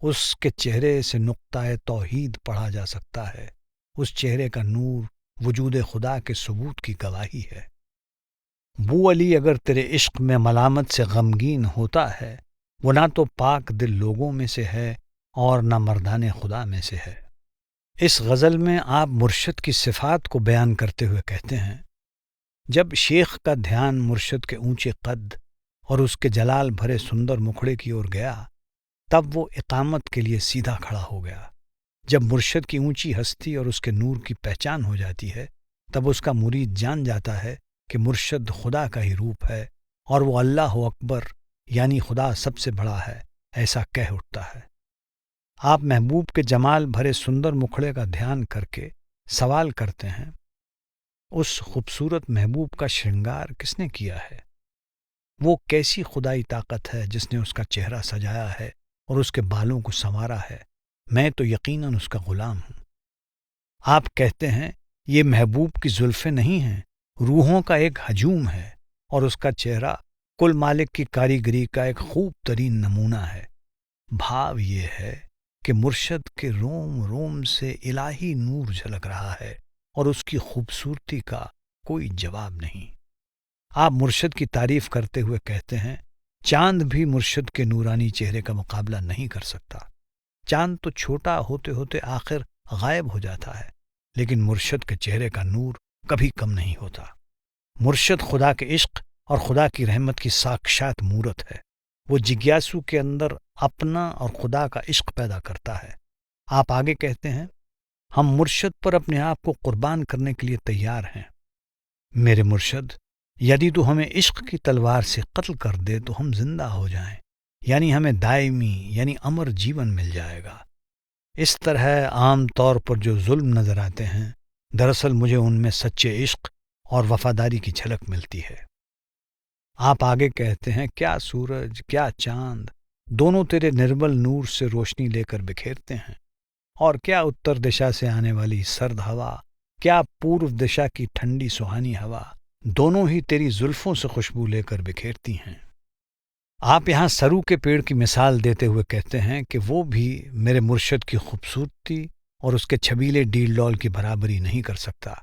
Speaker 1: اس کے چہرے سے نقطہ توحید پڑھا جا سکتا ہے۔ اس چہرے کا نور وجود خدا کے ثبوت کی گواہی ہے۔ بو علی اگر تیرے عشق میں ملامت سے غمگین ہوتا ہے، وہ نہ تو پاک دل لوگوں میں سے ہے اور نہ مردان خدا میں سے ہے۔ اس غزل میں آپ مرشد کی صفات کو بیان کرتے ہوئے کہتے ہیں، جب شیخ کا دھیان مرشد کے اونچے قد اور اس کے جلال بھرے سندر مکھڑے کی اور گیا، تب وہ اقامت کے لیے سیدھا کھڑا ہو گیا۔ جب مرشد کی اونچی ہستی اور اس کے نور کی پہچان ہو جاتی ہے، تب اس کا مرید جان جاتا ہے کہ مرشد خدا کا ہی روپ ہے، اور وہ اللہ اکبر یعنی خدا سب سے بڑا ہے ایسا کہہ اٹھتا ہے۔ آپ محبوب کے جمال بھرے سندر مکھڑے کا دھیان کر کے سوال کرتے ہیں، اس خوبصورت محبوب کا شرنگار کس نے کیا ہے؟ وہ کیسی خدائی طاقت ہے جس نے اس کا چہرہ سجایا ہے اور اس کے بالوں کو سنوارا ہے؟ میں تو یقیناً اس کا غلام ہوں۔ آپ کہتے ہیں یہ محبوب کی زلفیں نہیں ہیں، روحوں کا ایک ہجوم ہے، اور اس کا چہرہ کل مالک کی کاریگری کا ایک خوب ترین نمونہ ہے۔ بھاو یہ ہے کہ مرشد کے روم روم سے الہی نور جھلک رہا ہے، اور اس کی خوبصورتی کا کوئی جواب نہیں۔ آپ مرشد کی تعریف کرتے ہوئے کہتے ہیں، چاند بھی مرشد کے نورانی چہرے کا مقابلہ نہیں کر سکتا۔ چاند تو چھوٹا ہوتے ہوتے آخر غائب ہو جاتا ہے، لیکن مرشد کے چہرے کا نور کبھی کم نہیں ہوتا۔ مرشد خدا کے عشق اور خدا کی رحمت کی ساکشات مورت ہے۔ وہ جگیاسو کے اندر اپنا اور خدا کا عشق پیدا کرتا ہے۔ آپ آگے کہتے ہیں، ہم مرشد پر اپنے آپ کو قربان کرنے کے لیے تیار ہیں۔ میرے مرشد، یدی تو ہمیں عشق کی تلوار سے قتل کر دے تو ہم زندہ ہو جائیں، یعنی ہمیں دائمی یعنی امر جیون مل جائے گا۔ اس طرح عام طور پر جو ظلم نظر آتے ہیں، دراصل مجھے ان میں سچے عشق اور وفاداری کی جھلک ملتی ہے۔ آپ آگے کہتے ہیں، کیا سورج کیا چاند دونوں تیرے نرمل نور سے روشنی لے کر بکھیرتے ہیں، اور کیا اتر دشا سے آنے والی سرد ہوا، کیا پورو دشا کی ٹھنڈی سہانی ہوا، دونوں ہی تیری زلفوں سے خوشبو لے کر بکھیرتی ہیں۔ آپ یہاں سرو کے پیڑ کی مثال دیتے ہوئے کہتے ہیں کہ وہ بھی میرے مرشد کی خوبصورتی اور اس کے چھبیلے ڈیل ڈول کی برابری نہیں کر سکتا۔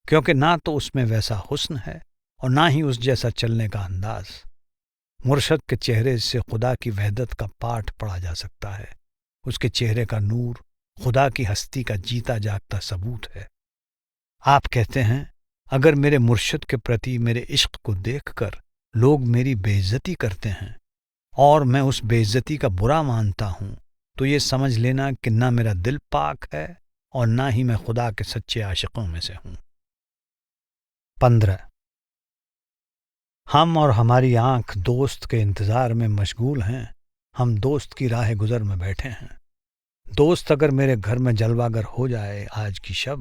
Speaker 1: کیونکہ نہ تو اس میں ویسا حسن ہے اور نہ ہی اس جیسا چلنے کا انداز۔ مرشد کے چہرے سے خدا کی وحدت کا پاٹھ پڑھا جا سکتا ہے۔ اس کے چہرے کا نور خدا کی ہستی کا جیتا جاگتا ثبوت ہے۔ آپ کہتے ہیں اگر میرے مرشد کے پرتی میرے عشق کو دیکھ کر لوگ میری بے عزتی کرتے ہیں اور میں اس بے عزتی کا برا مانتا ہوں تو یہ سمجھ لینا کہ نہ میرا دل پاک ہے اور نہ ہی میں خدا کے سچے عاشقوں میں سے ہوں۔ 15 ہم اور ہماری آنکھ دوست کے انتظار میں مشغول ہیں۔ ہم دوست کی راہ گزر میں بیٹھے ہیں۔ دوست اگر میرے گھر میں جلوہ گر ہو جائے آج کی شب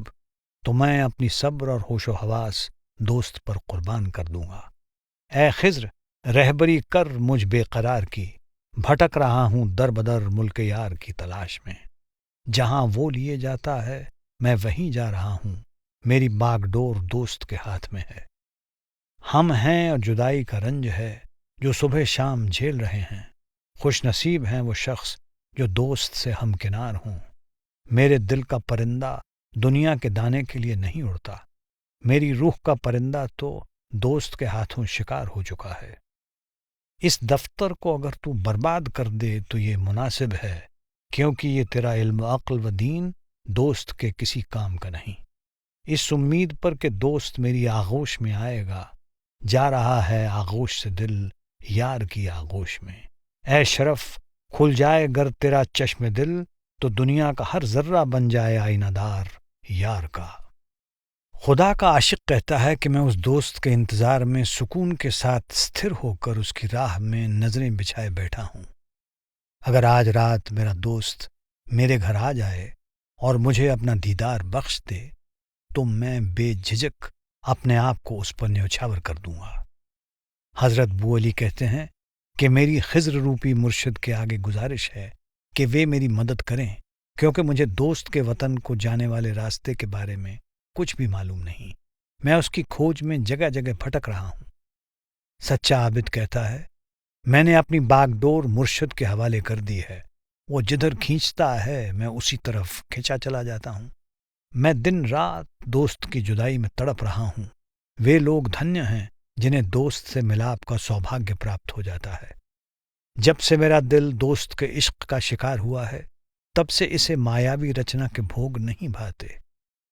Speaker 1: تو میں اپنی صبر اور ہوش و حواس دوست پر قربان کر دوں گا۔ اے خضر رہبری کر مجھ بے قرار کی، بھٹک رہا ہوں در بدر ملک یار کی تلاش میں۔ جہاں وہ لیے جاتا ہے میں وہیں جا رہا ہوں، میری باغ ڈور دوست کے ہاتھ میں ہے۔ ہم ہیں اور جدائی کا رنج ہے جو صبح شام جھیل رہے ہیں، خوش نصیب ہیں وہ شخص جو دوست سے ہمکنار ہوں۔ میرے دل کا پرندہ دنیا کے دانے کے لیے نہیں اڑتا، میری روح کا پرندہ تو دوست کے ہاتھوں شکار ہو چکا ہے۔ اس دفتر کو اگر تو برباد کر دے تو یہ مناسب ہے، کیونکہ یہ تیرا علم و عقل و دین دوست کے کسی کام کا نہیں۔ اس امید پر کہ دوست میری آغوش میں آئے گا، جا رہا ہے آغوش سے دل یار کی آغوش میں۔ اے شرف کھل جائے گر تیرا چشم دل تو دنیا کا ہر ذرہ بن جائے آئینہ دار یار کا۔ خدا کا عاشق کہتا ہے کہ میں اس دوست کے انتظار میں سکون کے ساتھ استھر ہو کر اس کی راہ میں نظریں بچھائے بیٹھا ہوں۔ اگر آج رات میرا دوست میرے گھر آ جائے اور مجھے اپنا دیدار بخش دے تو میں بے جھجک اپنے آپ کو اس پر نیوچھاور کر دوں گا۔ حضرت بو علی کہتے ہیں کہ میری خضر روپی مرشد کے آگے گزارش ہے کہ وہ میری مدد کریں، کیونکہ مجھے دوست کے وطن کو جانے والے راستے کے بارے میں کچھ بھی معلوم نہیں۔ میں اس کی کھوج میں جگہ جگہ بھٹک رہا ہوں۔ سچا عابد کہتا ہے میں نے اپنی باغ ڈور مرشد کے حوالے کر دی ہے، وہ جدھر کھینچتا ہے میں اسی طرف کھینچا چلا جاتا ہوں۔ میں دن رات دوست کی جدائی میں تڑپ رہا ہوں۔ وہ لوگ دھنیہ ہیں جنہیں دوست سے ملاپ کا سوبھاگیہ پراپت ہو جاتا ہے۔ جب سے میرا دل دوست کے عشق کا شکار ہوا ہے تب سے اسے مایاوی رچنا کے بھوگ نہیں بھاتے۔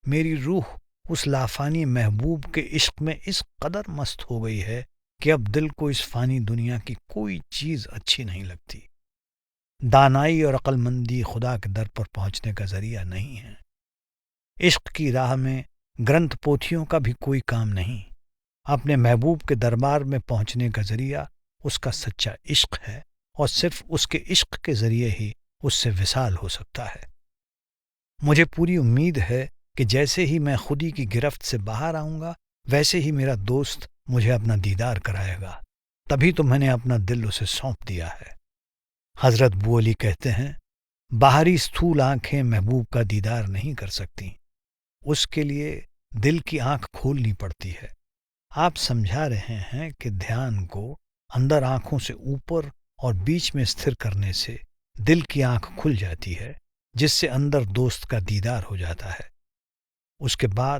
Speaker 1: میری روح اس لافانی محبوب کے عشق میں اس قدر مست ہو گئی ہے کہ اب دل کو اس فانی دنیا کی کوئی چیز اچھی نہیں لگتی۔ دانائی اور عقل مندی خدا کے در پر پہنچنے کا ذریعہ نہیں ہے۔ عشق کی راہ میں گرنتھ پوتھیوں کا بھی کوئی کام نہیں۔ اپنے محبوب کے دربار میں پہنچنے کا ذریعہ اس کا سچا عشق ہے اور صرف اس کے عشق کے ذریعے ہی اس سے وصال ہو سکتا ہے۔ مجھے پوری امید ہے کہ جیسے ہی میں خودی کی گرفت سے باہر آؤں گا ویسے ہی میرا دوست مجھے اپنا دیدار کرائے گا، تبھی تو میں نے اپنا دل اسے سونپ دیا ہے۔ حضرت بو علی کہتے ہیں باہری استھول آنکھیں محبوب کا دیدار نہیں کر سکتی، اس کے لیے دل کی آنکھ کھولنی پڑتی ہے۔ آپ سمجھا رہے ہیں کہ دھیان کو اندر آنکھوں سے اوپر اور بیچ میں استھر کرنے سے دل کی آنکھ کھل جاتی ہے، جس سے اندر دوست کا دیدار ہو جاتا ہے۔ اس کے بعد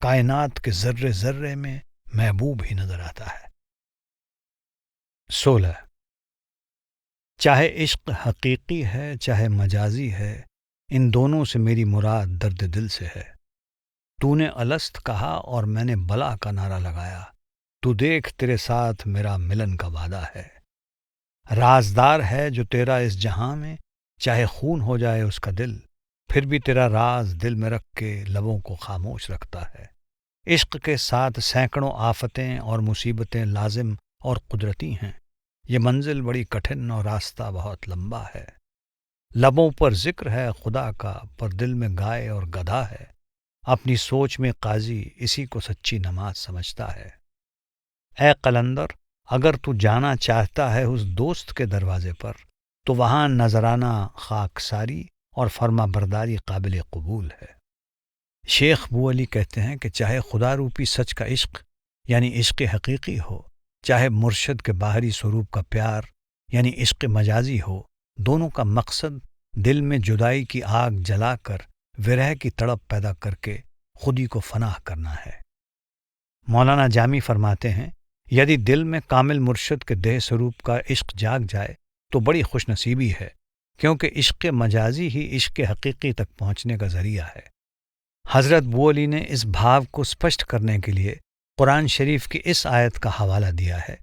Speaker 1: کائنات کے ذرے ذرے میں محبوب ہی نظر آتا ہے۔ 16 چاہے عشق حقیقی ہے چاہے مجازی ہے، ان دونوں سے میری مراد درد دل سے ہے۔ تو نے الست کہا اور میں نے بلا کا نعرہ لگایا، تو دیکھ تیرے ساتھ میرا ملن کا وعدہ ہے۔ رازدار ہے جو تیرا اس جہاں میں، چاہے خون ہو جائے اس کا دل، پھر بھی تیرا راز دل میں رکھ کے لبوں کو خاموش رکھتا ہے۔ عشق کے ساتھ سینکڑوں آفتیں اور مصیبتیں لازم اور قدرتی ہیں۔ یہ منزل بڑی کٹھن اور راستہ بہت لمبا ہے۔ لبوں پر ذکر ہے خدا کا پر دل میں گائے اور گدھا ہے۔ اپنی سوچ میں قاضی اسی کو سچی نماز سمجھتا ہے۔ اے قلندر اگر تو جانا چاہتا ہے اس دوست کے دروازے پر تو وہاں نذرانہ خاکساری اور فرما برداری قابل قبول ہے۔ شیخ بو علی کہتے ہیں کہ چاہے خدا روپی سچ کا عشق یعنی عشق حقیقی ہو، چاہے مرشد کے باہری سوروپ کا پیار یعنی عشق مجازی ہو، دونوں کا مقصد دل میں جدائی کی آگ جلا کر ورہ کی تڑپ پیدا کر کے خودی کو فنا کرنا ہے۔ مولانا جامی فرماتے ہیں، یدی دل میں کامل مرشد کے دیہ سروپ کا عشق جاگ جائے تو بڑی خوش نصیبی ہے، کیونکہ عشق مجازی ہی عشق حقیقی تک پہنچنے کا ذریعہ ہے۔ حضرت بو علی نے اس بھاو کو اسپشٹ کرنے کے لیے قرآن شریف کی اس آیت کا حوالہ دیا ہے،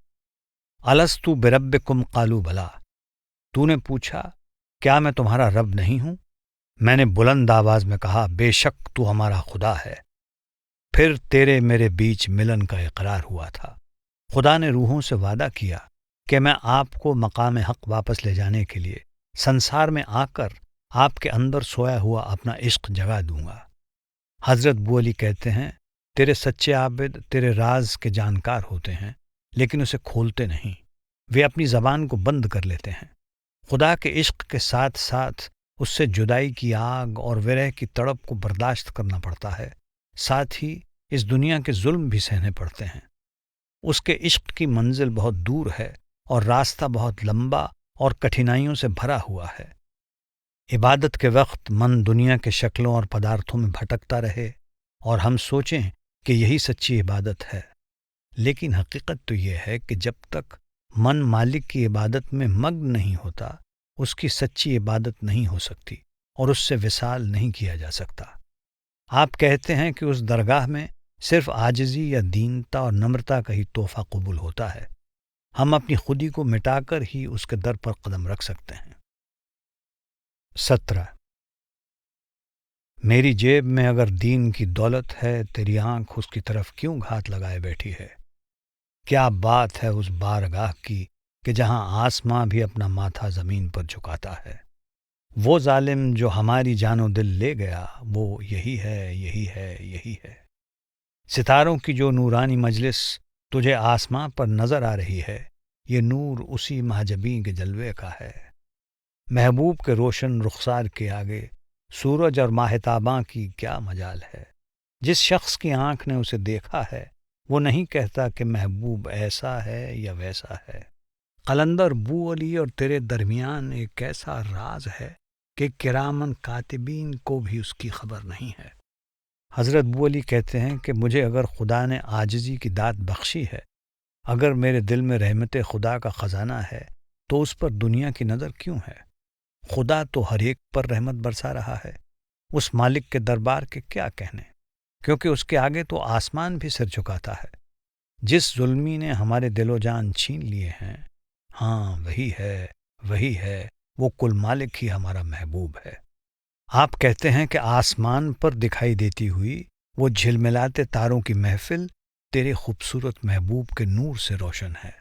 Speaker 1: الستُ بربکم قالوا بلا، تو نے پوچھا کیا میں تمہارا رب نہیں ہوں؟ میں نے بلند آواز میں کہا بے شک تو ہمارا خدا ہے۔ پھر تیرے میرے بیچ ملن کا اقرار ہوا تھا۔ خدا نے روحوں سے وعدہ کیا کہ میں آپ کو مقام حق واپس لے جانے کے لیے سنسار میں آ کر آپ کے اندر سویا ہوا اپنا عشق جگا دوں گا۔ حضرت بو علی کہتے ہیں، تیرے سچے عابد تیرے راز کے جانکار ہوتے ہیں لیکن اسے کھولتے نہیں، وہ اپنی زبان کو بند کر لیتے ہیں۔ خدا کے عشق کے ساتھ ساتھ اس سے جدائی کی آگ اور ورہ کی تڑپ کو برداشت کرنا پڑتا ہے، ساتھ ہی اس دنیا کے ظلم بھی سہنے پڑتے ہیں۔ اس کے عشق کی منزل بہت دور ہے اور راستہ بہت لمبا اور کٹھنائیوں سے بھرا ہوا ہے۔ عبادت کے وقت من دنیا کے شکلوں اور پدارتھوں میں بھٹکتا رہے اور ہم سوچیں کہ یہی سچی عبادت ہے، لیکن حقیقت تو یہ ہے کہ جب تک من مالک کی عبادت میں مگن نہیں ہوتا، اس کی سچی عبادت نہیں ہو سکتی اور اس سے وصال نہیں کیا جا سکتا۔ آپ کہتے ہیں کہ اس درگاہ میں صرف عاجزی یا دینتا اور نمرتا کا ہی تحفہ قبول ہوتا ہے۔ ہم اپنی خودی کو مٹا کر ہی اس کے در پر قدم رکھ سکتے ہیں۔ 17 میری جیب میں اگر دین کی دولت ہے، تیری آنکھ اس کی طرف کیوں گھات لگائے بیٹھی ہے؟ کیا بات ہے اس بارگاہ کی کہ جہاں آسماں بھی اپنا ماتھا زمین پر جھکاتا ہے۔ وہ ظالم جو ہماری جان و دل لے گیا، وہ یہی ہے، یہی ہے، یہی ہے۔ ستاروں کی جو نورانی مجلس تجھے آسماں پر نظر آ رہی ہے، یہ نور اسی مہجبیں کے جلوے کا ہے۔ محبوب کے روشن رخسار کے آگے سورج اور ماہتاباں کی کیا مجال ہے؟ جس شخص کی آنکھ نے اسے دیکھا ہے، وہ نہیں کہتا کہ محبوب ایسا ہے یا ویسا ہے۔ قلندر بو علی اور تیرے درمیان ایک ایسا راز ہے کہ کرامن کاتبین کو بھی اس کی خبر نہیں ہے۔ حضرت بو علی کہتے ہیں کہ مجھے اگر خدا نے عاجزی کی داد بخشی ہے، اگر میرے دل میں رحمت خدا کا خزانہ ہے، تو اس پر دنیا کی نظر کیوں ہے؟ خدا تو ہر ایک پر رحمت برسا رہا ہے۔ اس مالک کے دربار کے کیا کہنے، کیونکہ اس کے آگے تو آسمان بھی سر جھکاتا ہے۔ جس ظلمی نے ہمارے دل و جان چھین لیے ہیں، ہاں وہی ہے، وہی ہے، وہ کل مالک ہی ہمارا محبوب ہے۔ آپ کہتے ہیں کہ آسمان پر دکھائی دیتی ہوئی وہ جھلملاتے تاروں کی محفل تیرے خوبصورت محبوب کے نور سے روشن ہے۔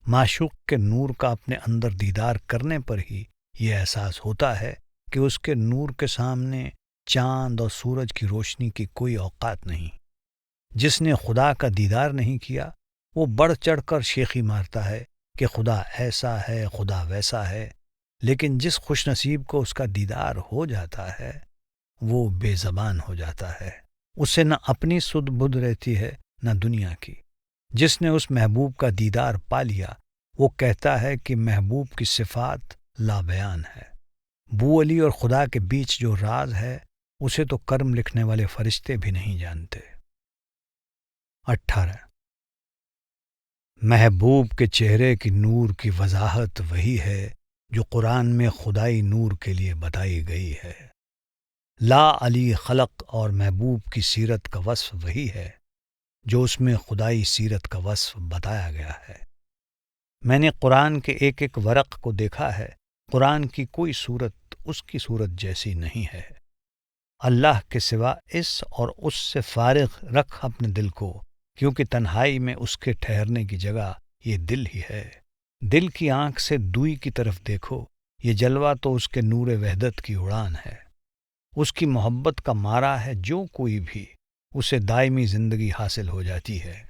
Speaker 1: معشوق کے نور کا اپنے اندر دیدار کرنے پر ہی یہ احساس ہوتا ہے کہ اس کے نور کے سامنے چاند اور سورج کی روشنی کی کوئی اوقات نہیں۔ جس نے خدا کا دیدار نہیں کیا، وہ بڑھ چڑھ کر شیخی مارتا ہے کہ خدا ایسا ہے، خدا ویسا ہے، لیکن جس خوش نصیب کو اس کا دیدار ہو جاتا ہے، وہ بے زبان ہو جاتا ہے۔ اسے نہ اپنی سدھ بدھ رہتی ہے نہ دنیا کی۔ جس نے اس محبوب کا دیدار پا لیا، وہ کہتا ہے کہ محبوب کی صفات لا بیان ہے۔ بو علی اور خدا کے بیچ جو راز ہے، اسے تو کرم لکھنے والے فرشتے بھی نہیں جانتے۔ 18 محبوب کے چہرے کی نور کی وضاحت وہی ہے جو قرآن میں خدائی نور کے لیے بتائی گئی ہے۔ لا علی خلق اور محبوب کی سیرت کا وصف وہی ہے جو اس میں خدائی سیرت کا وصف بتایا گیا ہے۔ میں نے قرآن کے ایک ایک ورق کو دیکھا ہے، قرآن کی کوئی صورت اس کی صورت جیسی نہیں ہے۔ اللہ کے سوا اس اور اس سے فارغ رکھ اپنے دل کو، کیونکہ تنہائی میں اس کے ٹھہرنے کی جگہ یہ دل ہی ہے۔ دل کی آنکھ سے دوئی کی طرف دیکھو، یہ جلوہ تو اس کے نور وحدت کی اڑان ہے۔ اس کی محبت کا مارا ہے جو کوئی بھی، اسے دائمی زندگی حاصل ہو جاتی ہے۔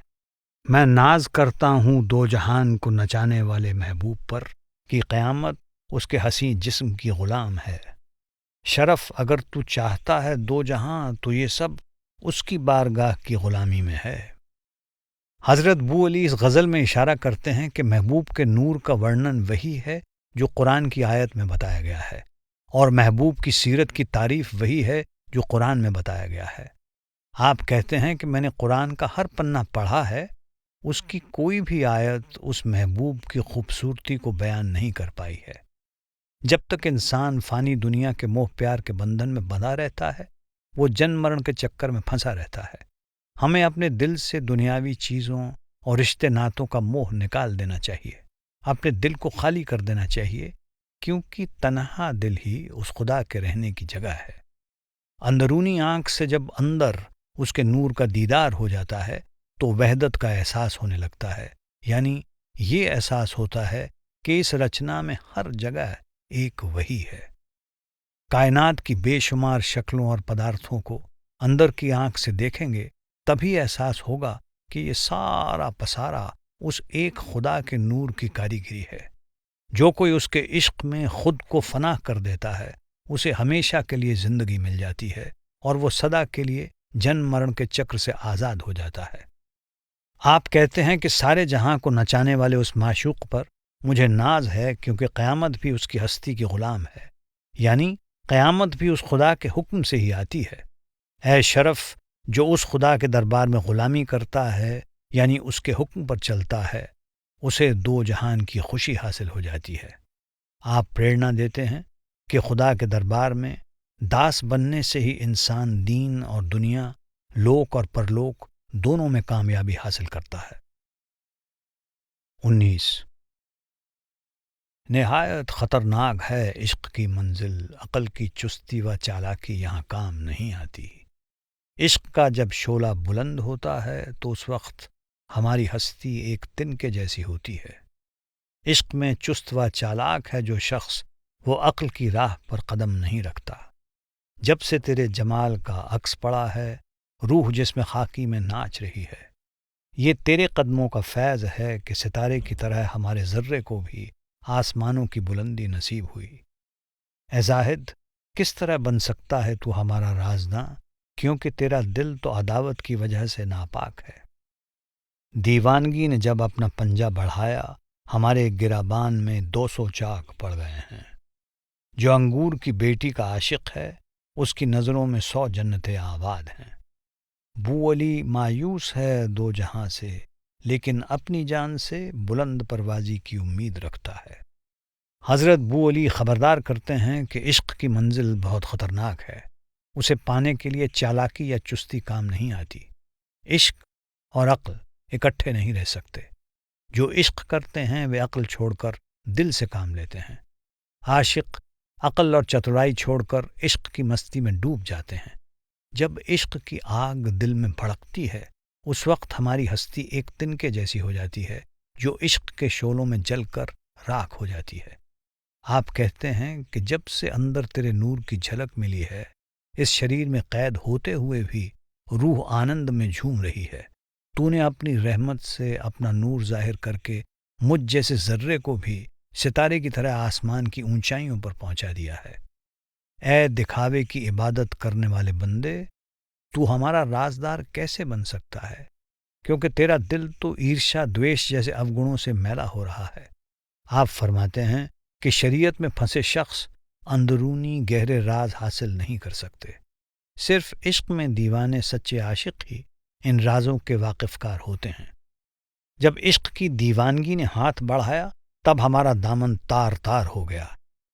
Speaker 1: میں ناز کرتا ہوں دو جہان کو نچانے والے محبوب پر کہ قیامت اس کے حسین جسم کی غلام ہے۔ شرف اگر تو چاہتا ہے دو جہاں، تو یہ سب اس کی بارگاہ کی غلامی میں ہے۔ حضرت بو علی اس غزل میں اشارہ کرتے ہیں کہ محبوب کے نور کا ورنن وہی ہے جو قرآن کی آیت میں بتایا گیا ہے، اور محبوب کی سیرت کی تعریف وہی ہے جو قرآن میں بتایا گیا ہے۔ آپ کہتے ہیں کہ میں نے قرآن کا ہر پنہ پڑھا ہے، اس کی کوئی بھی آیت اس محبوب کی خوبصورتی کو بیان نہیں کر پائی ہے۔ جب تک انسان فانی دنیا کے موہ پیار کے بندھن میں بندھا رہتا ہے، وہ جن مرن کے چکر میں پھنسا رہتا ہے۔ ہمیں اپنے دل سے دنیاوی چیزوں اور رشتے ناتوں کا موہ نکال دینا چاہیے، اپنے دل کو خالی کر دینا چاہیے، کیونکہ تنہا دل ہی اس خدا کے رہنے کی جگہ ہے۔ اندرونی آنکھ سے جب اندر اس کے نور کا دیدار ہو جاتا ہے تو وحدت کا احساس ہونے لگتا ہے، یعنی یہ احساس ہوتا ہے کہ اس رچنا میں ہر جگہ ایک وہی ہے۔ کائنات کی بے شمار شکلوں اور پدارتھوں کو اندر کی آنکھ سے دیکھیں گے، تبھی احساس ہوگا کہ یہ سارا پسارا اس ایک خدا کے نور کی کاریگری ہے۔ جو کوئی اس کے عشق میں خود کو فنا کر دیتا ہے، اسے ہمیشہ کے لیے زندگی مل جاتی ہے اور وہ سدا کے لیے جن مرن کے چکر سے آزاد ہو جاتا ہے۔ آپ کہتے ہیں کہ سارے جہاں کو نچانے والے اس معشوق پر مجھے ناز ہے، کیونکہ قیامت بھی اس کی ہستی کی غلام ہے، یعنی قیامت بھی اس خدا کے حکم سے ہی آتی ہے۔ اے شرف، جو اس خدا کے دربار میں غلامی کرتا ہے، یعنی اس کے حکم پر چلتا ہے، اسے دو جہان کی خوشی حاصل ہو جاتی ہے۔ آپ پریرنا دیتے ہیں کہ خدا کے دربار میں داس بننے سے ہی انسان دین اور دنیا، لوک اور پرلوک دونوں میں کامیابی حاصل کرتا ہے۔ 19 نہایت خطرناک ہے عشق کی منزل، عقل کی چستی و چالاکی یہاں کام نہیں آتی۔ عشق کا جب شعلہ بلند ہوتا ہے تو اس وقت ہماری ہستی ایک تنکے جیسی ہوتی ہے۔ عشق میں چست و چالاک ہے جو شخص، وہ عقل کی راہ پر قدم نہیں رکھتا۔ جب سے تیرے جمال کا عکس پڑا ہے، روح جس میں خاکی میں ناچ رہی ہے۔ یہ تیرے قدموں کا فیض ہے کہ ستارے کی طرح ہمارے ذرے کو بھی آسمانوں کی بلندی نصیب ہوئی۔ اے زاہد، کس طرح بن سکتا ہے تو ہمارا رازداں، کیونکہ تیرا دل تو عداوت کی وجہ سے ناپاک ہے۔ دیوانگی نے جب اپنا پنجہ بڑھایا، ہمارے گرابان میں 200 چاک پڑ گئے ہیں۔ جو انگور کی بیٹی کا عاشق ہے، اس کی نظروں میں 100 جنتیں آباد ہیں۔ بو علی مایوس ہے دو جہاں سے، لیکن اپنی جان سے بلند پروازی کی امید رکھتا ہے۔ حضرت بو علی خبردار کرتے ہیں کہ عشق کی منزل بہت خطرناک ہے، اسے پانے کے لیے چالاکی یا چستی کام نہیں آتی۔ عشق اور عقل اکٹھے نہیں رہ سکتے۔ جو عشق کرتے ہیں وہ عقل چھوڑ کر دل سے کام لیتے ہیں۔ عاشق عقل اور چترائی چھوڑ کر عشق کی مستی میں ڈوب جاتے ہیں۔ جب عشق کی آگ دل میں بھڑکتی ہے، اس وقت ہماری ہستی ایک تنکے جیسی ہو جاتی ہے جو عشق کے شعلوں میں جل کر راکھ ہو جاتی ہے۔ آپ کہتے ہیں کہ جب سے اندر تیرے نور کی جھلک ملی ہے، اس شریر میں قید ہوتے ہوئے بھی روح آنند میں جھوم رہی ہے۔ تو نے اپنی رحمت سے اپنا نور ظاہر کر کے مجھ جیسے ذرے کو بھی ستارے کی طرح آسمان کی اونچائیوں پر پہنچا دیا ہے۔ اے دکھاوے کی عبادت کرنے والے بندے، تو ہمارا رازدار کیسے بن سکتا ہے؟ کیونکہ تیرا دل تو عیرشا دویش جیسے اوگنوں سے میلا ہو رہا ہے۔ آپ فرماتے ہیں کہ شریعت میں پھنسے شخص اندرونی گہرے راز حاصل نہیں کر سکتے۔ صرف عشق میں دیوانے سچے عاشق ہی ان رازوں کے واقف کار ہوتے ہیں۔ جب عشق کی دیوانگی نے ہاتھ بڑھایا، تب ہمارا دامن تار تار ہو گیا۔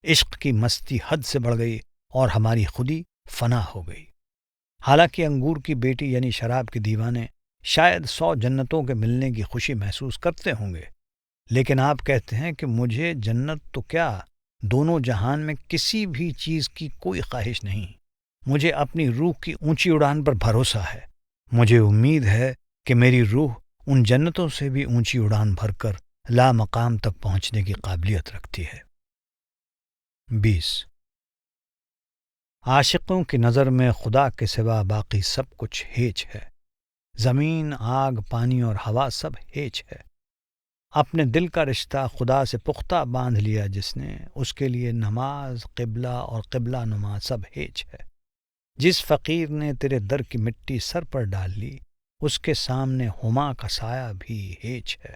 Speaker 1: عشق کی مستی حد سے بڑھ گئی اور ہماری خودی فنا ہو گئی۔ حالانکہ انگور کی بیٹی یعنی شراب کے دیوانے شاید 100 جنتوں کے ملنے کی خوشی محسوس کرتے ہوں گے، لیکن آپ کہتے ہیں کہ مجھے جنت تو کیا، دونوں جہان میں کسی بھی چیز کی کوئی خواہش نہیں۔ مجھے اپنی روح کی اونچی اڑان پر بھروسہ ہے۔ مجھے امید ہے کہ میری روح ان جنتوں سے بھی اونچی اڑان بھر کر لا مقام تک پہنچنے کی قابلیت رکھتی ہے۔ 20 عاشقوں کی نظر میں خدا کے سوا باقی سب کچھ ہیچ ہے۔ زمین، آگ، پانی اور ہوا سب ہیچ ہے۔ اپنے دل کا رشتہ خدا سے پختہ باندھ لیا جس نے، اس کے لیے نماز، قبلہ اور قبلہ نما سب ہیچ ہے۔ جس فقیر نے تیرے در کی مٹی سر پر ڈال لی، اس کے سامنے ہما کا سایہ بھی ہیچ ہے۔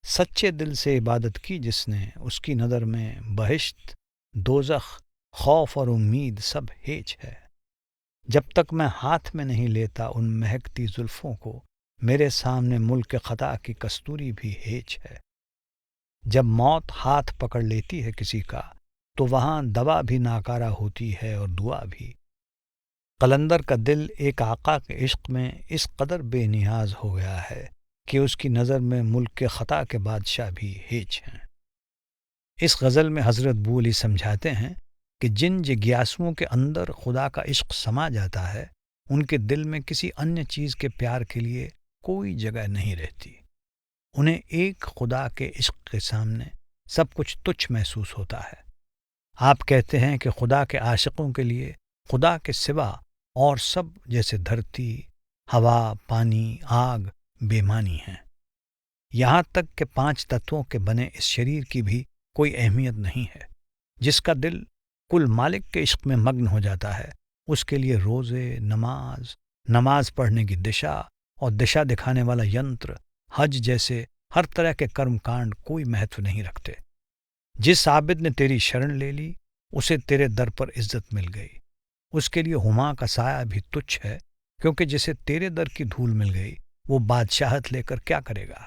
Speaker 1: سچے دل سے عبادت کی جس نے، اس کی نظر میں بہشت، دوزخ، خوف اور امید سب ہیچ ہے۔ جب تک میں ہاتھ میں نہیں لیتا ان مہکتی زلفوں کو، میرے سامنے ملک خطا کی کستوری بھی ہیچ ہے۔ جب موت ہاتھ پکڑ لیتی ہے کسی کا، تو وہاں دوا بھی ناکارہ ہوتی ہے اور دعا بھی۔ قلندر کا دل ایک آقا کے عشق میں اس قدر بے نیاز ہو گیا ہے کہ اس کی نظر میں ملک کے خطا کے بادشاہ بھی ہیچ ہیں۔ اس غزل میں حضرت بو علی سمجھاتے ہیں کہ جن جگیاسوؤں کے اندر خدا کا عشق سما جاتا ہے، ان کے دل میں کسی انیہ چیز کے پیار کے لیے کوئی جگہ نہیں رہتی۔ انہیں ایک خدا کے عشق کے سامنے سب کچھ تچھ محسوس ہوتا ہے۔ آپ کہتے ہیں کہ خدا کے عاشقوں کے لیے خدا کے سوا اور سب جیسے دھرتی، ہوا، پانی، آگ بے معنی ہیں۔ یہاں تک کہ 5 تتووں کے بنے اس شریر کی بھی کوئی اہمیت نہیں ہے۔ جس کا دل کل مالک کے عشق میں مگن ہو جاتا ہے، اس کے لیے روزے، نماز پڑھنے کی دشا اور دشا دکھانے والا ینتر، حج جیسے ہر طرح کے کرم کانڈ کوئی مہتو نہیں رکھتے۔ جس عابد نے تیری شرن لے لی، اسے تیرے در پر عزت مل گئی۔ اس کے لیے ہما کا سایہ بھی تچھ ہے، کیونکہ جسے تیرے در کی دھول مل گئی، وہ بادشاہت لے کر کیا کرے گا؟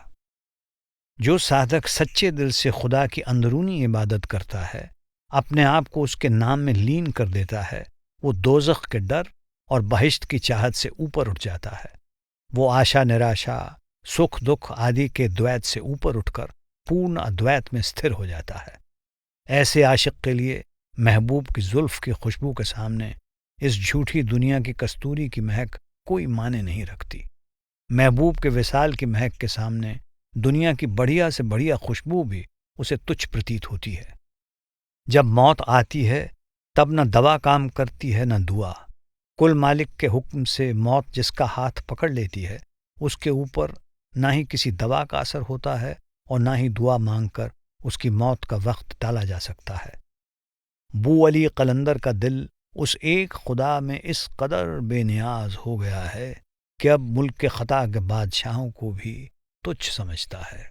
Speaker 1: جو سادھک سچے دل سے خدا کی اندرونی عبادت کرتا ہے، اپنے آپ کو اس کے نام میں لین کر دیتا ہے، وہ دوزخ کے ڈر اور بہشت کی چاہت سے اوپر اٹھ جاتا ہے۔ وہ آشا نراشا، سکھ دکھ آدی کے دویت سے اوپر اٹھ کر پورن ادویت میں استھر ہو جاتا ہے۔ ایسے عاشق کے لیے محبوب کی زلف کی خوشبو کے سامنے اس جھوٹی دنیا کی کستوری کی مہک کوئی معنی نہیں رکھتی۔ محبوب کے وصال کی مہک کے سامنے دنیا کی بڑھیا سے بڑھیا خوشبو بھی اسے تچھ پرتیت ہوتی ہے۔ جب موت آتی ہے تب نہ دوا کام کرتی ہے نہ دعا۔ کل مالک کے حکم سے موت جس کا ہاتھ پکڑ لیتی ہے، اس کے اوپر نہ ہی کسی دوا کا اثر ہوتا ہے اور نہ ہی دعا مانگ کر اس کی موت کا وقت ٹالا جا سکتا ہے۔ بو علی قلندر کا دل اس ایک خدا میں اس قدر بے نیاز ہو گیا ہے کہ اب ملک کے خطا کے بادشاہوں کو بھی تچھ سمجھتا ہے۔